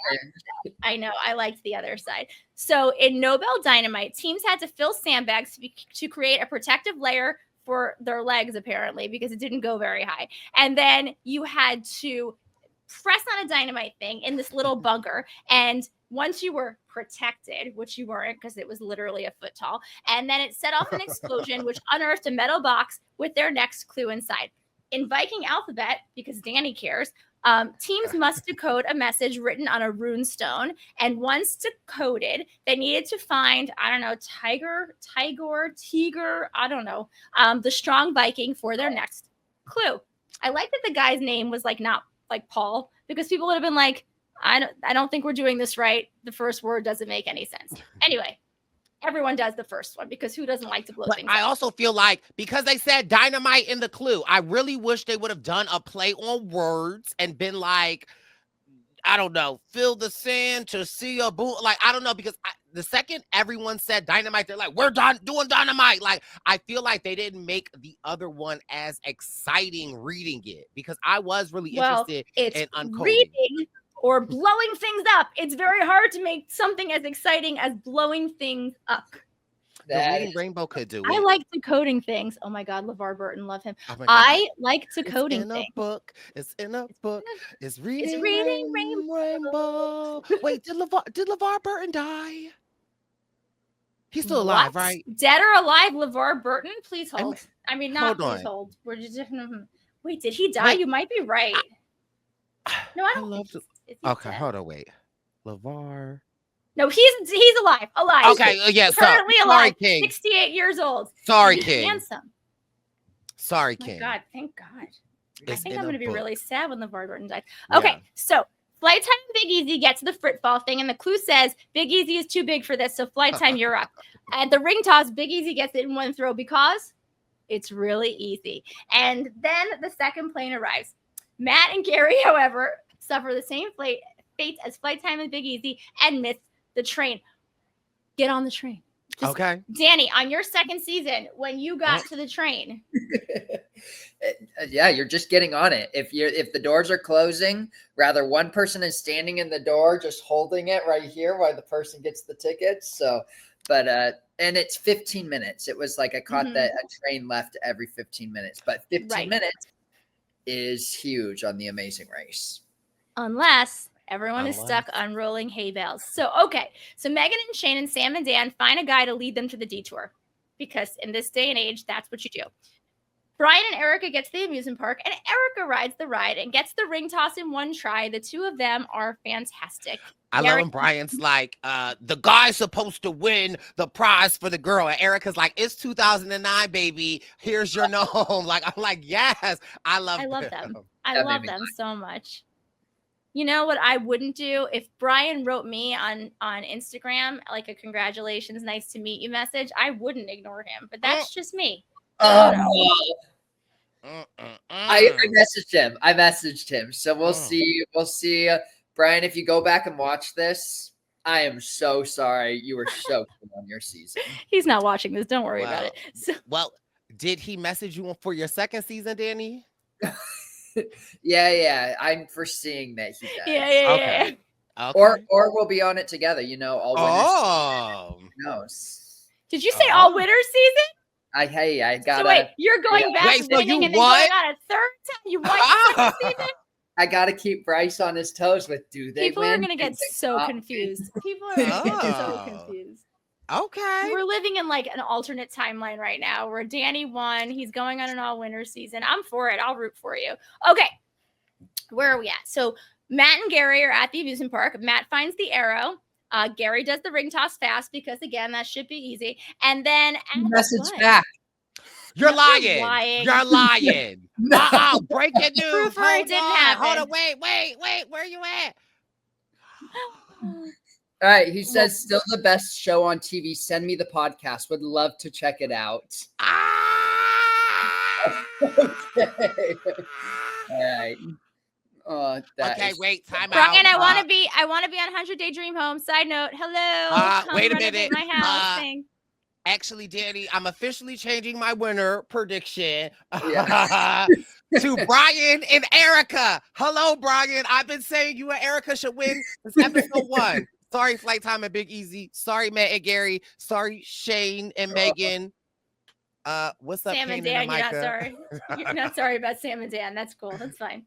I know. I liked the other side. So in Nobel Dynamite, teams had to fill sandbags to create a protective layer for their legs, apparently, because it didn't go very high. And then you had to press on a dynamite thing in this little bunker. And once you were protected, which you weren't because it was literally a foot tall, and then it set off an explosion, which unearthed a metal box with their next clue inside. In Viking alphabet, because Danny cares, teams must decode a message written on a rune stone. And once decoded, they needed to find, I don't know, tiger, I don't know, the strong Viking for their next clue. I like that the guy's name was like not like Paul, because people would have been like, I don't think we're doing this right. The first word doesn't make any sense. Anyway, everyone does the first one because who doesn't like to blow things I up? also feel like because they said dynamite in the clue, I really wish they would have done a play on words and been like, I don't know, fill the sand to see a boom. Like, I don't know, because the second everyone said dynamite, they're like, we're doing dynamite. Like, I feel like they didn't make the other one as exciting reading it, because I was really interested in uncoding. Reading or blowing things up. It's very hard to make something as exciting as blowing things up. The Reading Rainbow could do it. I like decoding things. Oh my God, LeVar Burton, love him. Oh my God. I like decoding It's in things. a book. It's in a book. It's reading, reading rainbow. Wait, did LeVar Burton die? He's still alive, What? right? Dead or alive, LeVar Burton? Please hold. I mean, not hold please on. hold. We're just wait. Did he die? Wait. You might be right. No, I don't. love think he's Okay, dead. hold on, wait. LeVar. No, he's alive. Alive. Okay, yeah, currently sorry, alive. King. 68 years old. Sorry, He's King. handsome. Sorry, Oh my King. God, thank God. I It's think in I'm a going to be book. really sad when LeVar Burton dies. Okay, Yeah. so Flight Time and Big Easy get to the Fritt Fall thing, and the clue says Big Easy is too big for this, so Flight Time, you're up. At the ring toss, Big Easy gets it in one throw because it's really easy. And then the second plane arrives. Matt and Gary, however, suffer the same fate as Flight Time and Big Easy and miss the train. Get on the train. Okay. Danny, on your second season, when you got to the train. Yeah, you're just getting on it. If the doors are closing, rather one person is standing in the door just holding it right here while the person gets the tickets. So, but and it's 15 minutes. It was like I caught that a train left every 15 minutes, but 15 minutes is huge on the Amazing Race. Unless everyone is stuck unrolling hay bales. So, okay. So Megan and Shane and Sam and Dan find a guy to lead them to the detour, because in this day and age, that's what you do. Brian and Erica get to the amusement park, and Erica rides the ride and gets the ring toss in one try. The two of them are fantastic. I love when Brian's like, the guy's supposed to win the prize for the girl. And Erica's like, it's 2009, baby. Here's your gnome. Like, I'm like, yes. I love them. I love them so much. You know what I wouldn't do? If Brian wrote me on Instagram, like a congratulations, nice to meet you message, I wouldn't ignore him. But that's just me. I messaged him. So we'll see. We'll see. Brian, if you go back and watch this, I am so sorry. You were so good on your season. He's not watching this. Don't worry about it. So, well, did he message you for your second season, Danny? Yeah. I'm foreseeing that he does. Yeah. Okay. Or we'll be on it together. You know, all winners. Who knows? Did you say all winners season? I got. So wait, you're going back winning and then going on a third time. You won your second season. I gotta keep Brice on his toes with do they People win? are gonna get so confused. People are gonna get so confused. Okay. We're living in like an alternate timeline right now where Danny won. He's going on an all-winner season. I'm for it. I'll root for you. Okay. Where are we at? So Matt and Gary are at the amusement park. Matt finds the arrow. Gary does the ring toss fast because, again, that should be easy. And then message back. You're lying. You're lying. Breaking news. Proof or it didn't happen. Hold on. Wait. Where you at? All right. He says, still the best show on TV. Send me the podcast. Would love to check it out. Okay. All right. Okay, wait, time Brian, out. I want to be on 100-Day Dream Home. Side note, hello. Wait a minute. My house thing. Actually, Danny, I'm officially changing my winner prediction. Yeah. to Brian and Erica. Hello, Brian. I've been saying you and Erica should win this episode 1. Sorry, Flight Time and Big Easy. Sorry, Matt and Gary. Sorry, Shane and Megan. What's up, Sam and Kane Dan, and you're not Micah? sorry. You're not sorry about Sam and Dan. That's cool. That's fine.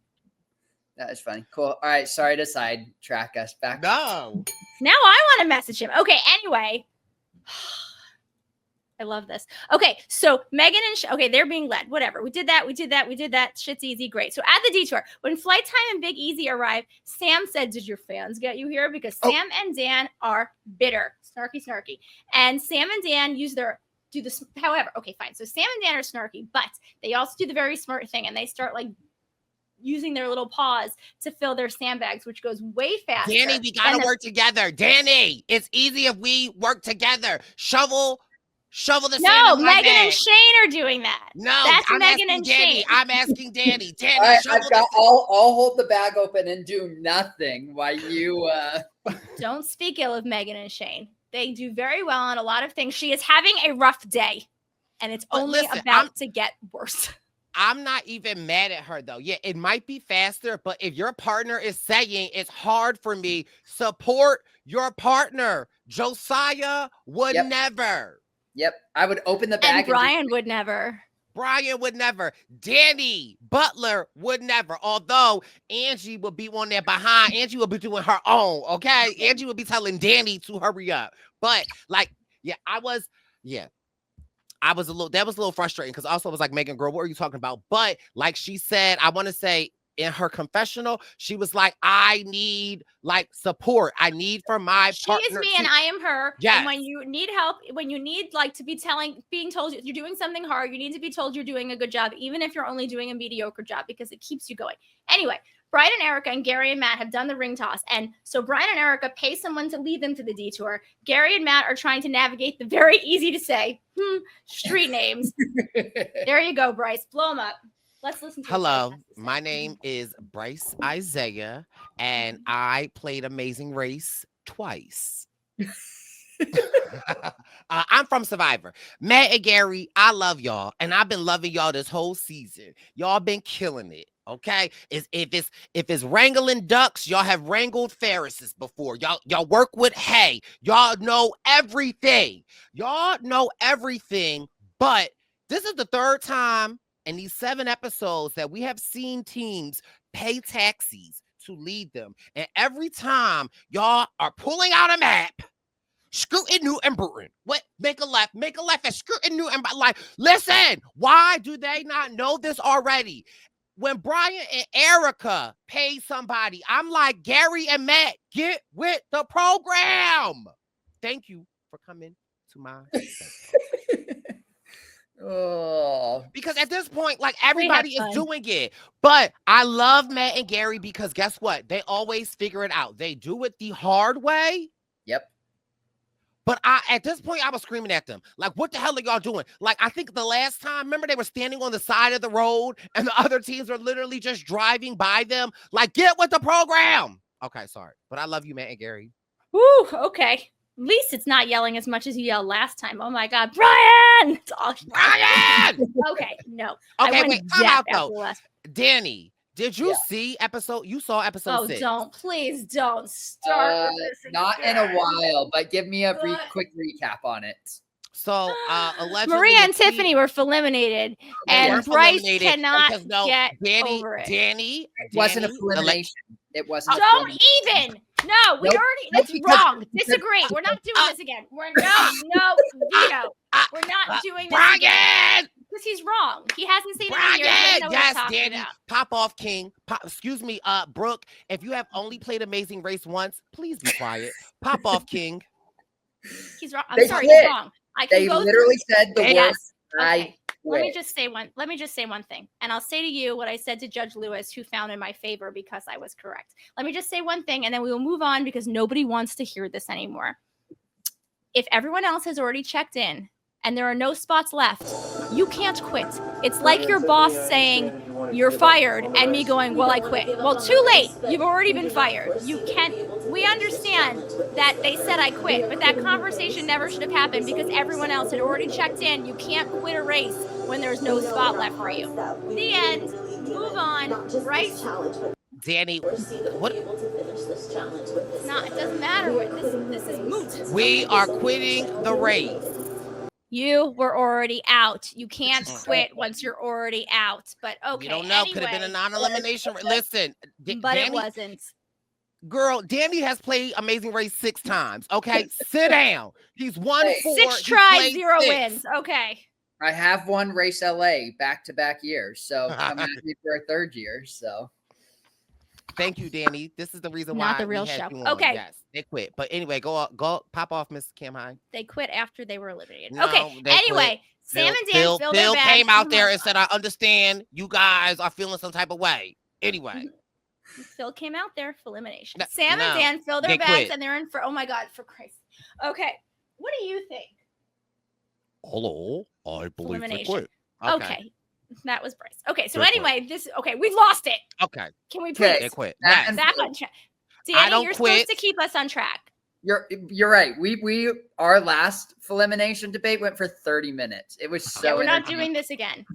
That is funny. Cool. All right. Sorry to sidetrack us back. No. Now I want to message him. Okay, anyway. I love this. Okay, so Megan and okay, they're being led. Whatever. We did that. Shit's easy. Great. So at the detour, when Flight Time and Big Easy arrived, Sam said, "Did your fans get you here?" Because Sam and Dan are bitter, snarky. And Sam and Dan do this. However, okay, fine. So Sam and Dan are snarky, but they also do the very smart thing, and they start like using their little paws to fill their sandbags, which goes way faster. Danny, we gotta work together. Danny, it's easy if we work together. Shovel the sand. No, in my Megan bag. and Shane are doing that. No, that's I'm Megan asking and Danny. Shane. I'm asking Danny. Danny, All right, shovel the I'll hold the bag open and do nothing while you. Don't speak ill of Megan and Shane. They do very well on a lot of things. She is having a rough day, and it's But only listen, about to get worse. I'm not even mad at her though. Yeah, it might be faster, but if your partner is saying it's hard for me, support your partner. Josiah would never. Yep, I would open the bag. And Brian would never. Brian would never. Danny Butler would never. Although Angie would be on there behind. Angie would be doing her own. Okay, Angie would be telling Danny to hurry up. But like, I was a little frustrating because also I was like, Megan, girl, what are you talking about? But like she said, I want to say in her confessional, she was like, I need like support. I need from my partner. She is me and I am her. Yes. And when you need help, when you need like to be being told you're doing something hard, you need to be told you're doing a good job, even if you're only doing a mediocre job, because it keeps you going. Anyway, Brian and Erica and Gary and Matt have done the ring toss. And so Brian and Erica pay someone to lead them to the detour. Gary and Matt are trying to navigate the very easy to say street names. There you go, Brice. Blow them up. Let's listen to Hello, my name is Brice Izyah, and I played Amazing Race twice. I'm from Survivor. Matt and Gary, I love y'all, and I've been loving y'all this whole season. Y'all been killing it. Okay, if it's wrangling ducks, y'all have wrangled Ferrises before. Y'all work with hay. Y'all know everything. But this is the third time in these 7 episodes that we have seen teams pay taxis to lead them, and every time y'all are pulling out a map. Scootin' New and Bruton. What? Make a left and Scootin' New and like. Listen, why do they not know this already? When Brian and Erica pay somebody, I'm like, Gary and Matt, get with the program. Thank you for coming to my because at this point, like everybody is doing it. But I love Matt and Gary because guess what? They always figure it out. They do it the hard way. Yep. But at this point, I was screaming at them. Like, what the hell are y'all doing? Like, I think the last time, remember they were standing on the side of the road and the other teams were literally just driving by them. Like, get with the program. Okay, sorry. But I love you, Matt and Gary. Woo, okay. At least it's not yelling as much as you yelled last time. Oh my God, Brian! It's all Brian! Okay, no. Okay, wait, time out though. Danny, did you see episode? You saw episode 6. Please don't start with this not again. in a while, but give me a quick recap on it. So, allegedly, Maria and Tiffany were eliminated, and Brice cannot get Danny, over it. Danny, It wasn't a elimination. It wasn't. Don't even. No, we already. That's wrong. Disagree. We're not doing this again. We're no veto. We're not doing this again. Because he's wrong. He hasn't seen it in years. He doesn't know what he's talking Danny. about. Pop off, King. Excuse me, Brooke. If you have only played Amazing Race once, please be quiet. Pop off, King. He's wrong. I'm sorry. He's wrong. They literally said the word. Okay. Let me just say one thing, and I'll say to you what I said to Judge Lewis, who found in my favor because I was correct. Let me just say one thing, and then we will move on because nobody wants to hear this anymore. If everyone else has already checked in and there are no spots left, you can't quit. It's like your boss saying you're fired and me going, well, I quit. Well, too late. You've already been fired. You can't. We understand that they said I quit, but that conversation never should have happened because everyone else had already checked in. You can't quit a race when there's no spot left for you. The end. move on. Brice, Danny, what? it's not. It doesn't matter. This is moot. We are quitting the race. You were already out. You can't quit once you're already out. But okay. We don't know. Could have been a Anyway, non-elimination. Listen, but Danny, it wasn't. girl, Danny has played Amazing Race 6 times. Okay, sit down. He's won 4. 6 He's tries, played 0 6. wins. Okay. I have won Race LA back-to-back years, so come at me for a third year. So Thank you, Danny. This is the reason why Not the real we had show. you on. Okay. Yes, they quit. But anyway, go pop off, Miss Camhi. They quit after they were eliminated. No, Okay. they Anyway, Sam and Dan fill their Phil bags. came out there and said, "I understand you guys are feeling some type of way." Anyway, Phil came out there for elimination. No, Sam no, and Dan fill their they bags quit. and they're in for, oh my God, for Christ. Okay. What do you think? hello, I believe they Elimination. quit. Okay. That was Brice. Okay. So They quit. anyway, we lost it. Okay, Can we Okay. please they quit. That- Yes. back on track? I Danny, don't you're quit. supposed to keep us on track. you're right. We our last elimination debate went for 30 minutes. It was so Yeah, we're not entertaining. doing this again.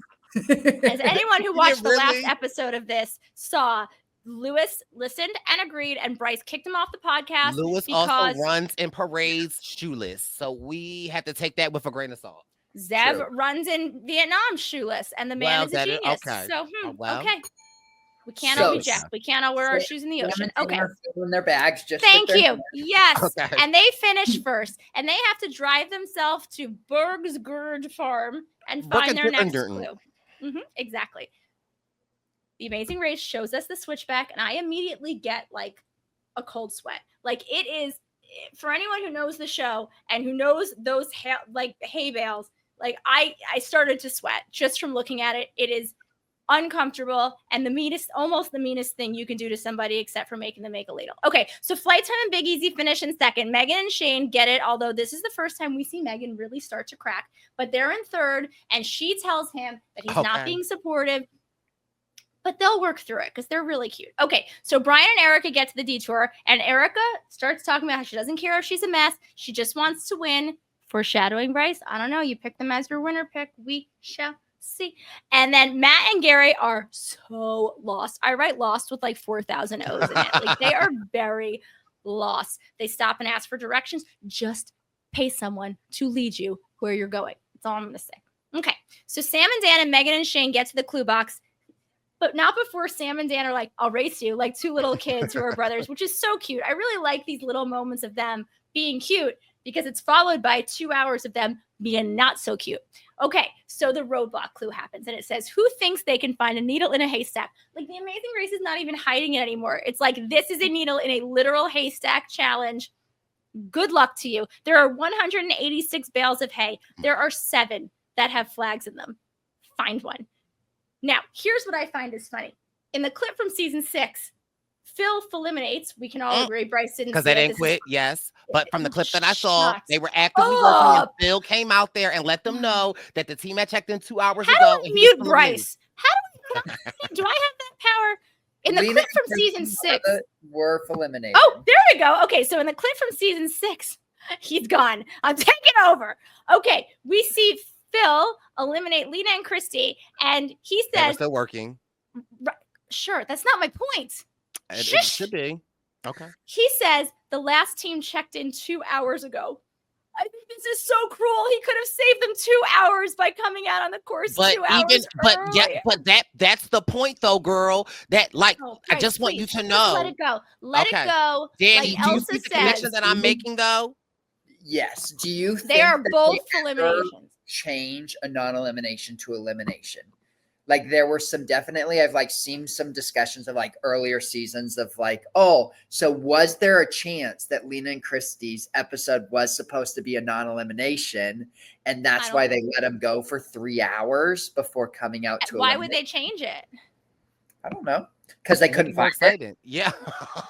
As anyone who watched the really? last episode of this saw, Lewis listened and agreed, and Brice kicked him off the podcast. Lewis because also runs and parades shoeless, so we had to take that with a grain of salt. Zev True. runs in Vietnam shoeless, and the man Well, is a that is- genius. okay. So, Well. okay. We can't So- all reject. We can't all wear our shoes in the Sam ocean. and Okay. Dan are filling their bags just with Thank their- you. Yes. Okay. And they finish first, and they have to drive themselves to Bergsgurd Farm and find their next Bergsgurden. clue. Exactly. The Amazing Race shows us the switchback, and I immediately get like a cold sweat. Like it is for anyone who knows the show and who knows those like hay bales. Like I started to sweat just from looking at it. It is uncomfortable and almost the meanest thing you can do to somebody except for making them make a ladle. Okay, so Flight Time and Big Easy finish in second. Megan and Shane get it, although this is the first time we see Megan really start to crack. But they're in third, and she tells him that he's not Okay. being supportive. But they'll work through it because they're really cute. Okay, so Brian and Erica get to the detour, and Erica starts talking about how she doesn't care if she's a mess. She just wants to win. Foreshadowing Brice. I don't know. You pick them as your winner pick. We shall see. And then Matt and Gary are so lost. I write lost with like 4,000 O's in it. Like they are very lost. They stop and ask for directions. Just pay someone to lead you where you're going. That's all I'm going to say. Okay, so Sam and Dan and Megan and Shane get to the clue box. But not before Sam and Dan are like, I'll race you, like two little kids who are brothers, which is so cute. I really like these little moments of them being cute because it's followed by 2 hours of them being not so cute. Okay, so the roadblock clue happens and it says, who thinks they can find a needle in a haystack? Like the Amazing Race is not even hiding it anymore. It's like, this is a needle in a literal haystack challenge. Good luck to you. There are 186 bales of hay. There are 7 that have flags in them. Find one. Now, here's what I find is funny. In the clip from season 6, Phil eliminates. We can all agree Brice didn't Because see they it. didn't This is- quit, yes. But from the clip that I saw, Shut they were actively working, and up. Phil came out there and let them know that the team had checked in 2 hours How ago. do and we he was mute eliminated. Brice? How do we do I have that power? In the Lena clip from and season Christine 6. were eliminated. Oh, there we go. Okay, so in the clip from season 6, he's gone. I'm taking over. Okay, we see Phil eliminate Lena and Christy, and he They were says, still working. sure, that's not my point. It Shush. should be. Okay. He says the last team checked in 2 hours ago. I think this is so cruel. He could have saved them 2 hours by coming out on the course But 2 hours earlier. that's the point though, girl. That like Oh, I Brice, just want you please, to just know. let it go. Let Okay. it go. Danny, like do you Elsa see the says, connection that I'm making though? Yes. Do you think they are that both they ever eliminations. change a non-elimination to elimination? Like there were some definitely, I've like seen some discussions of like earlier seasons of like, oh, so was there a chance that Lena and Christie's episode was supposed to be a non-elimination, and that's don't why they think let him go for 3 hours before coming out to Why would eliminate? they change it? I don't know, because they Make couldn't it more find it. exciting. Yeah.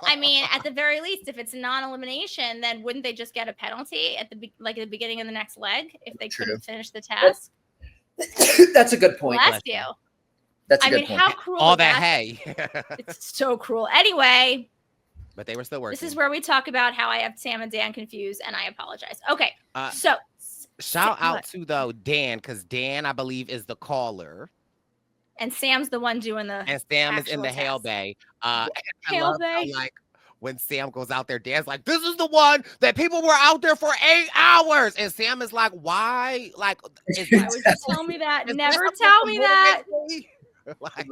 I mean, at the very least, if it's a non-elimination, then wouldn't they just get a penalty at the beginning of the next leg if they True. couldn't finish the task? That's a good point. Bless you. That's a I good mean, point. how cruel All is that that? hay. It's so cruel. Anyway, But they were still working. this is where we talk about how I have Sam and Dan confused, and I apologize. Okay, so Shout out what? to though Dan, because Dan, I believe, is the caller. And Sam's the one doing the And Sam is in actual the Hail task. Bay. I Hail love how, Bay. like, when Sam goes out there, Dan's like, this is the one that people were out there for 8 hours. And Sam is like, why? Like, Why would you tell me that? is Never this tell supposed me to that. motivate me? Like,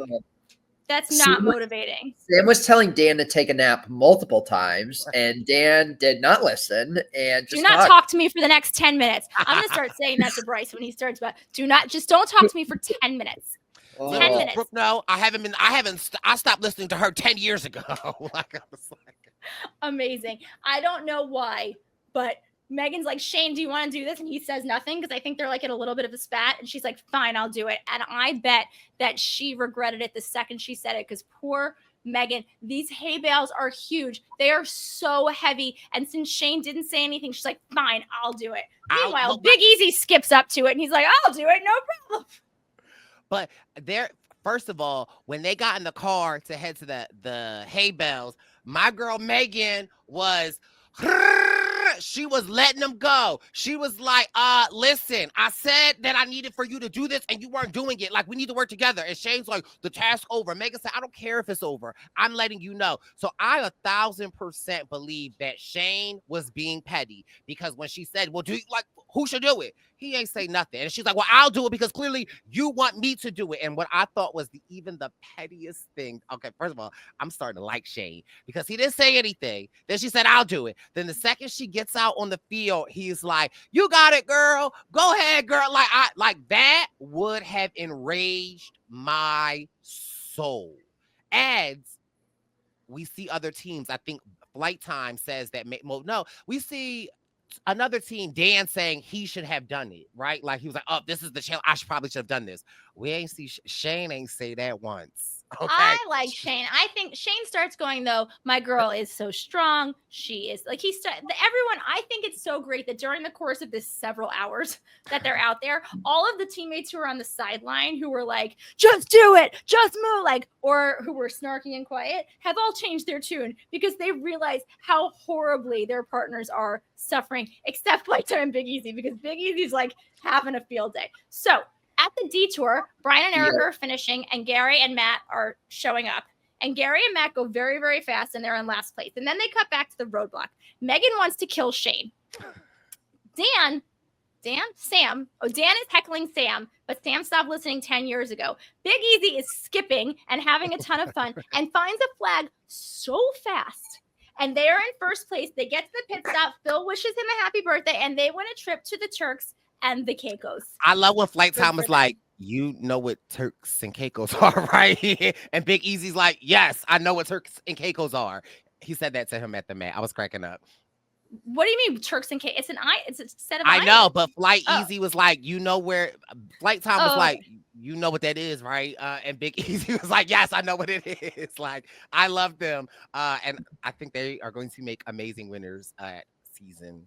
That's not motivating. Sam was telling Dan to take a nap multiple times, and Dan did not listen and just Do not talk to me for the next 10 minutes. I'm gonna start saying that to Brice when he starts. But don't talk to me for 10 minutes. 10 minutes. Brooke, no, I stopped listening to her 10 years ago. Like, I was like, Amazing. I don't know why, but Megan's like, Shane, do you want to do this? And he says nothing because I think they're like in a little bit of a spat. And she's like, fine, I'll do it. And I bet that she regretted it the second she said it because poor Megan, these hay bales are huge. They are so heavy. And since Shane didn't say anything, she's like, fine, I'll do it. Meanwhile, Big Easy skips up to it and he's like, I'll do it. No problem. but first of all, when they got in the car to head to the hay bales, my girl Megan was letting them go. She was like, listen, I said that I needed for you to do this and you weren't doing it. Like, we need to work together. And Shane's like, the task over. Megan said, I don't care if it's over. I'm letting you know. So I 1,000% believe that Shane was being petty because when she said, well, who should do it? He ain't say nothing. And she's like, well, I'll do it because clearly you want me to do it. And what I thought was even the pettiest thing. Okay, first of all, I'm starting to like Shane because he didn't say anything. Then she said, I'll do it. Then the second she gets out on the field, he's like, you got it, girl. Go ahead, girl. Like that would have enraged my soul. And we see other teams. I think Flight Time says that, we see another team, Dan, saying he should have done it, right? Like he was like, oh, this is the challenge. I probably should have done this. We ain't see Shane ain't say that once. Okay. I like Shane. I think Shane starts going, though, my girl is so strong. She is like, everyone, I think it's so great that during the course of this several hours that they're out there, all of the teammates who are on the sideline who were like, just do it, just move, like, or who were snarky and quiet have all changed their tune because they realize how horribly their partners are suffering, except Flight Time and Big Easy, because Big Easy's like having a field day. So at the Detour, Brian and Eric are finishing, and Gary and Matt are showing up. And Gary and Matt go very, very fast, and they're in last place. And then they cut back to the roadblock. Megan wants to kill Shane. Dan is heckling Sam, but Sam stopped listening 10 years ago. Big Easy is skipping and having a ton of fun and finds a flag so fast. And they are in first place. They get to the pit stop. Phil wishes him a happy birthday, and they win a trip to the Turks and the Caicos. I love when Flight Time is like, you know what Turks and Caicos are, right? And Big Easy's like, yes, I know what Turks and Caicos are. He said that to him at the mat. I was cracking up. What do you mean Turks and Caicos? It's a set of I know, islands. but Flight Easy was like, you know where Flight Time was like, you know what that is, right? And Big Easy was like, yes, I know what it is. Like, I love them. And I think they are going to make amazing winners at season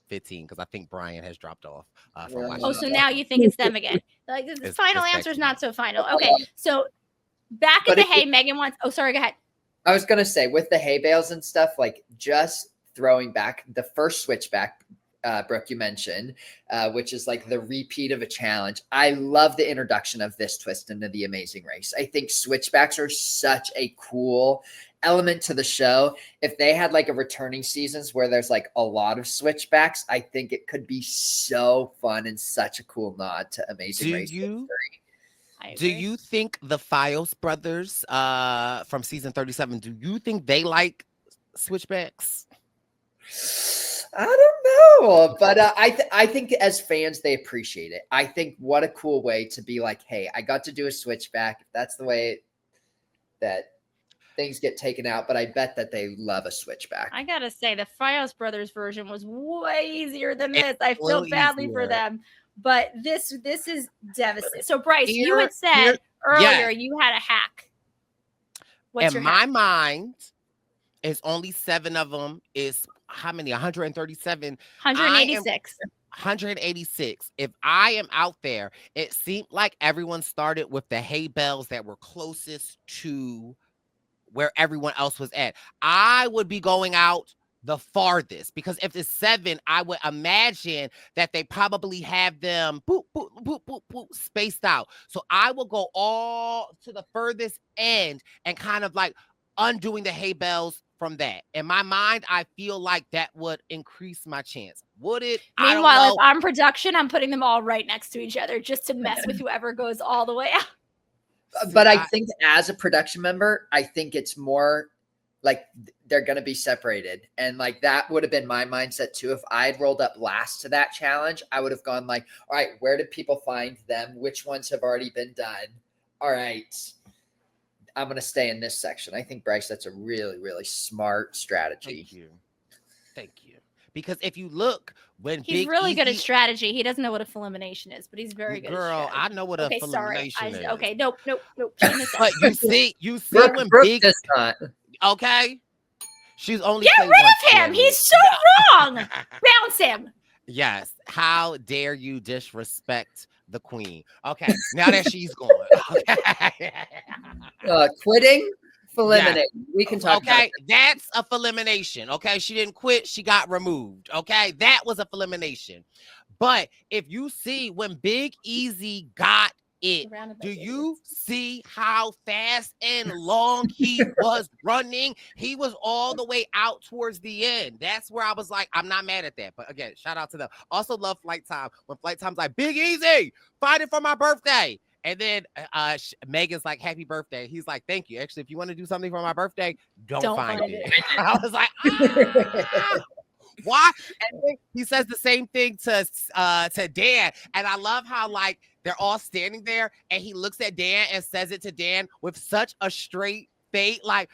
15 because I think Brian has dropped off from watching. So now you think it's them again. Like the final answer is not so final. Okay, so back at the hay, Megan wants. Oh, sorry, go ahead. I was gonna say with the hay bales and stuff, like just throwing back the first switchback, Brooke, you mentioned, which is like the repeat of a challenge. I love the introduction of this twist into the Amazing Race. I think switchbacks are such a cool element to the show. If they had like a returning seasons where there's like a lot of switchbacks, I think it could be so fun and such a cool nod to Amazing Race. Do you think the Files brothers from season 37, do you think they like switchbacks? I don't know, but I think as fans, they appreciate it. I think what a cool way to be like, hey, I got to do a switchback. If that's the way that things get taken out, but I bet that they love a switchback. I gotta say, the Fios Brothers version was way easier than this. I feel badly for them, but this is devastating. So, Brice, you had said earlier you had a hack. What's your hack? My mind is only 7 of them. Is how many? 137. 186. 186. If I am out there, it seemed like everyone started with the hay bales that were closest to where everyone else was at. I would be going out the farthest, because if it's 7, I would imagine that they probably have them boop, boop, boop, boop, boop, spaced out. So I will go all to the furthest end and kind of like undoing the hay bales from that. In my mind, I feel like that would increase my chance. Would it? I don't Meanwhile, know. if I'm production, I'm putting them all right next to each other just to mess with whoever goes all the way out. But I think as a production member, I think it's more like they're going to be separated. And like that would have been my mindset too. If I had rolled up last to that challenge, I would have gone like, all right, where did people find them? Which ones have already been done? All right, I'm going to stay in this section. I think, Brice, that's a really, really smart strategy. Thank you. Because if you look, when he's really good at strategy. He doesn't know what a Philimation is, but he's very good. Girl, at strategy. I know what a Philimation is. Okay, nope. But you see Brooke, when Brooke Big does not. Okay, she's only get rid of him. He's so wrong. Bounce him. Yes. How dare you disrespect the queen? Okay, now that she's gone. Okay. Quitting. Eliminate. Yeah. We can talk. Okay, that's a Philimation. Okay, she didn't quit; she got removed. Okay, that was a Philimation. But if you see when Big Easy got it, do you see how fast and long he was running? He was all the way out towards the end. That's where I was like, I'm not mad at that. But again, shout out to them. Also love Flight Time. When Flight Time's like, Big Easy, find it for my birthday. And then Megan's like, happy birthday. He's like, thank you. Actually, if you want to do something for my birthday, don't find it. I was like, why? And then he says the same thing to Dan. And I love how like they're all standing there and he looks at Dan and says it to Dan with such a straight face. Like,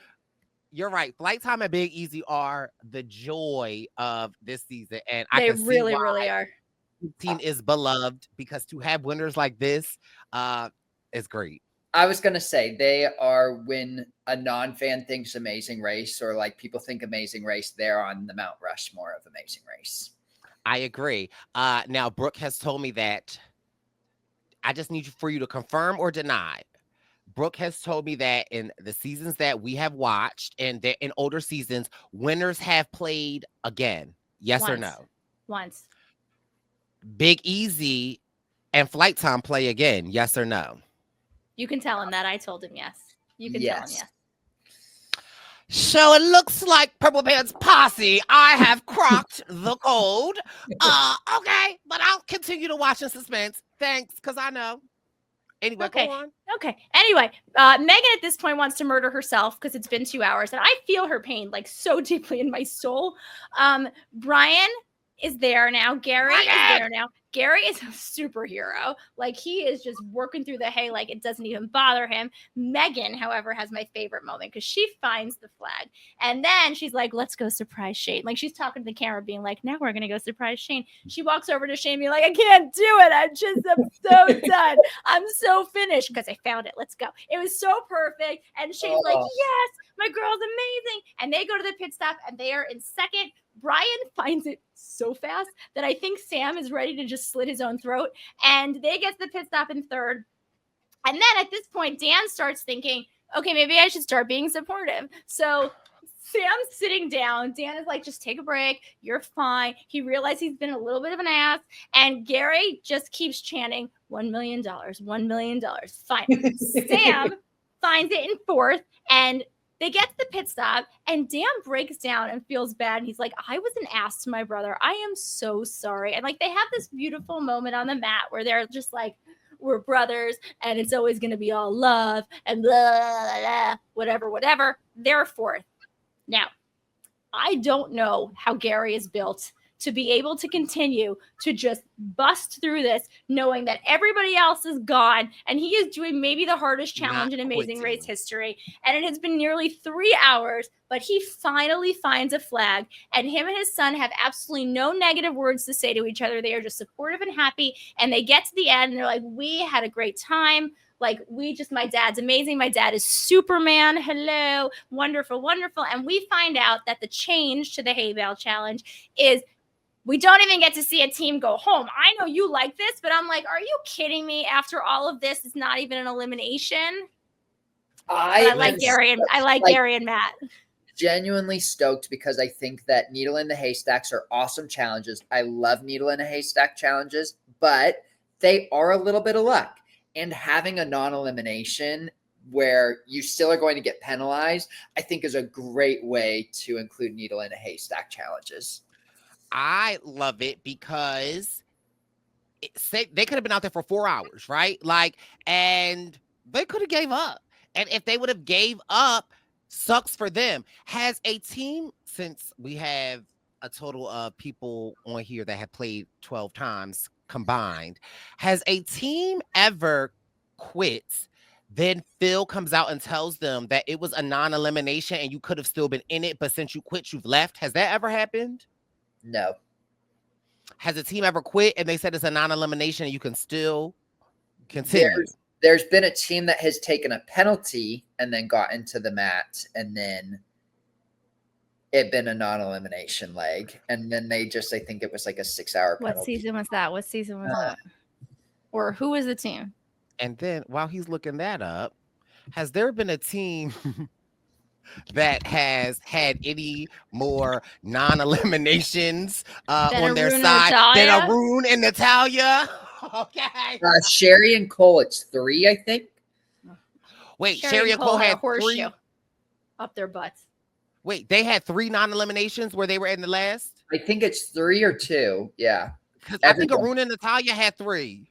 you're right. Flight Time and Big Easy are the joy of this season. And I can really are. Team is beloved because to have winners like this is great. I was gonna say they are, when a non-fan thinks Amazing Race or like people think Amazing Race, they're on the Mount Rushmore of Amazing Race. I agree. Now Brooke has told me that I just need for you to confirm or deny. Brooke has told me that in the seasons that we have watched and in older seasons, winners have played again. Yes or no? Once. Big Easy and Flight Time play again. Yes or no? You can tell him that. I told him yes. You can tell him yes. So it looks like Purple Pants Posse, I have crocked the code. Okay, but I'll continue to watch in suspense. Thanks, because I know. Anyway, okay. Go on. Okay. Anyway, Megan at this point wants to murder herself because it's been 2 hours, and I feel her pain like so deeply in my soul. Brian is there now. Gary is there now. Gary is a superhero. Like, he is just working through the hay like it doesn't even bother him. Megan, however, has my favorite moment because she finds the flag. And then she's like, let's go surprise Shane. Like, she's talking to the camera being like, now we're going to go surprise Shane. She walks over to Shane being like, I can't do it. I'm so done. I'm so finished because I found it. Let's go. It was so perfect. And Shane's like, yes, my girl's amazing. And they go to the pit stop and they are in second. Brian finds it so fast that I think Sam is ready to just slit his own throat. And they get to the pit stop in third. And then at this point, Dan starts thinking, okay, maybe I should start being supportive. So Sam's sitting down. Dan is like, just take a break. You're fine. He realized he's been a little bit of an ass. And Gary just keeps chanting, $1 million, $1 million. Fine. Sam finds it in fourth. And they get to the pit stop, and Dan breaks down and feels bad. And he's like, I was an ass to my brother. I am so sorry. And like, they have this beautiful moment on the mat where they're just like, we're brothers, and it's always going to be all love and blah, blah, blah, whatever. They're fourth. Now, I don't know how Gary is built to be able to continue to just bust through this, knowing that everybody else is gone, and he is doing maybe the hardest challenge in Amazing Race history. And it has been nearly 3 hours, but he finally finds a flag, and him and his son have absolutely no negative words to say to each other. They are just supportive and happy, and they get to the end, and they're like, we had a great time. Like, my dad's amazing. My dad is Superman. Hello. Wonderful, wonderful. And we find out that the change to the hay bale challenge is we don't even get to see a team go home. I know you like this, but I'm like, are you kidding me? After all of this, it's not even an elimination. I like Gary and Matt. genuinely stoked because I think that Needle in the Haystacks are awesome challenges. I love Needle in a Haystack challenges, but they are a little bit of luck. And having a non-elimination where you still are going to get penalized, I think is a great way to include Needle in a Haystack challenges. I love it because they could have been out there for 4 hours, right? Like, and they could have gave up. And if they would have gave up, sucks for them. Has a team, since we have a total of people on here that have played 12 times combined, has a team ever quit? Then Phil comes out and tells them that it was a non-elimination and you could have still been in it, but since you quit, you've left. Has that ever happened? No. Has a team ever quit and they said it's a non-elimination and you can still continue? There's been a team that has taken a penalty and then got into the mat and then it been a non-elimination leg. And then they just, I think it was like a 6-hour penalty. What season was that? Or who was the team? And then while he's looking that up, has there been a team that has had any more non-eliminations on their side than Arun and Natalia? Okay. Sherry and Cole, it's 3, I think. Wait, Sherry and Cole had 3 up their butts. Wait, they had 3 non-eliminations where they were in the last? I think it's 3 or 2. Yeah. Because I think Arun and Natalia had 3.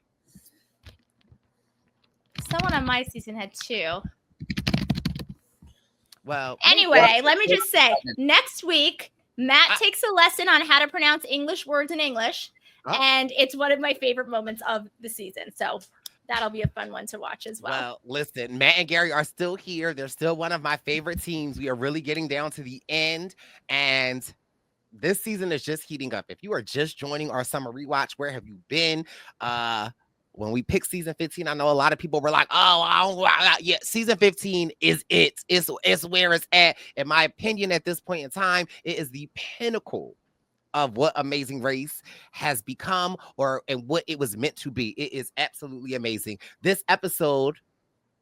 Someone on my season had 2. Well, anyway, let me just say, next week, Matt takes a lesson on how to pronounce English words in English. And it's one of my favorite moments of the season. So that'll be a fun one to watch as well. Well, listen, Matt and Gary are still here. They're still one of my favorite teams. We are really getting down to the end. And this season is just heating up. If you are just joining our summer rewatch, where have you been? When we picked season 15, I know a lot of people were like, yeah, season 15 is it. It's where it's at. In my opinion, at this point in time, it is the pinnacle of what Amazing Race has become and what it was meant to be. It is absolutely amazing. This episode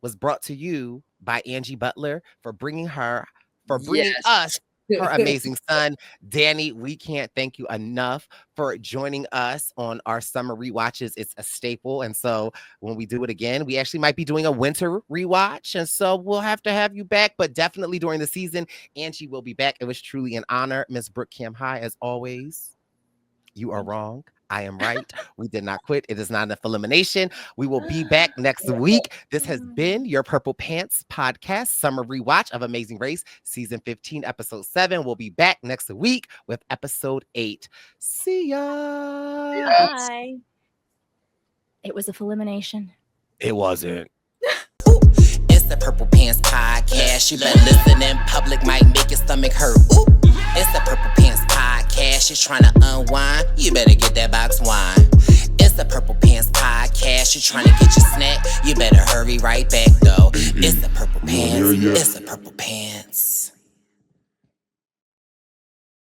was brought to you by Angie Butler for bringing us her amazing son, Danny. We can't thank you enough for joining us on our summer rewatches. It's a staple. And so when we do it again, we actually might be doing a winter rewatch. And so we'll have to have you back, but definitely during the season, Angie will be back. It was truly an honor. Miss Brooke Camhi, as always, you are wrong. I am right. We did not quit. It is not enough elimination. We will be back next week. This has been your Purple Pants podcast, summer rewatch of Amazing Race, season 15, episode 7. We'll be back next week with episode 8. See ya. Bye. It was a Philimation. It wasn't. It's the Purple Pants podcast. You better listen in public, might make your stomach hurt. Ooh. It's the Purple Pants podcast. You're trying to unwind, you better get that box wine. It's the Purple Pants podcast. You're trying to get your snack, you better hurry right back though. It's the Purple Pants. It's the Purple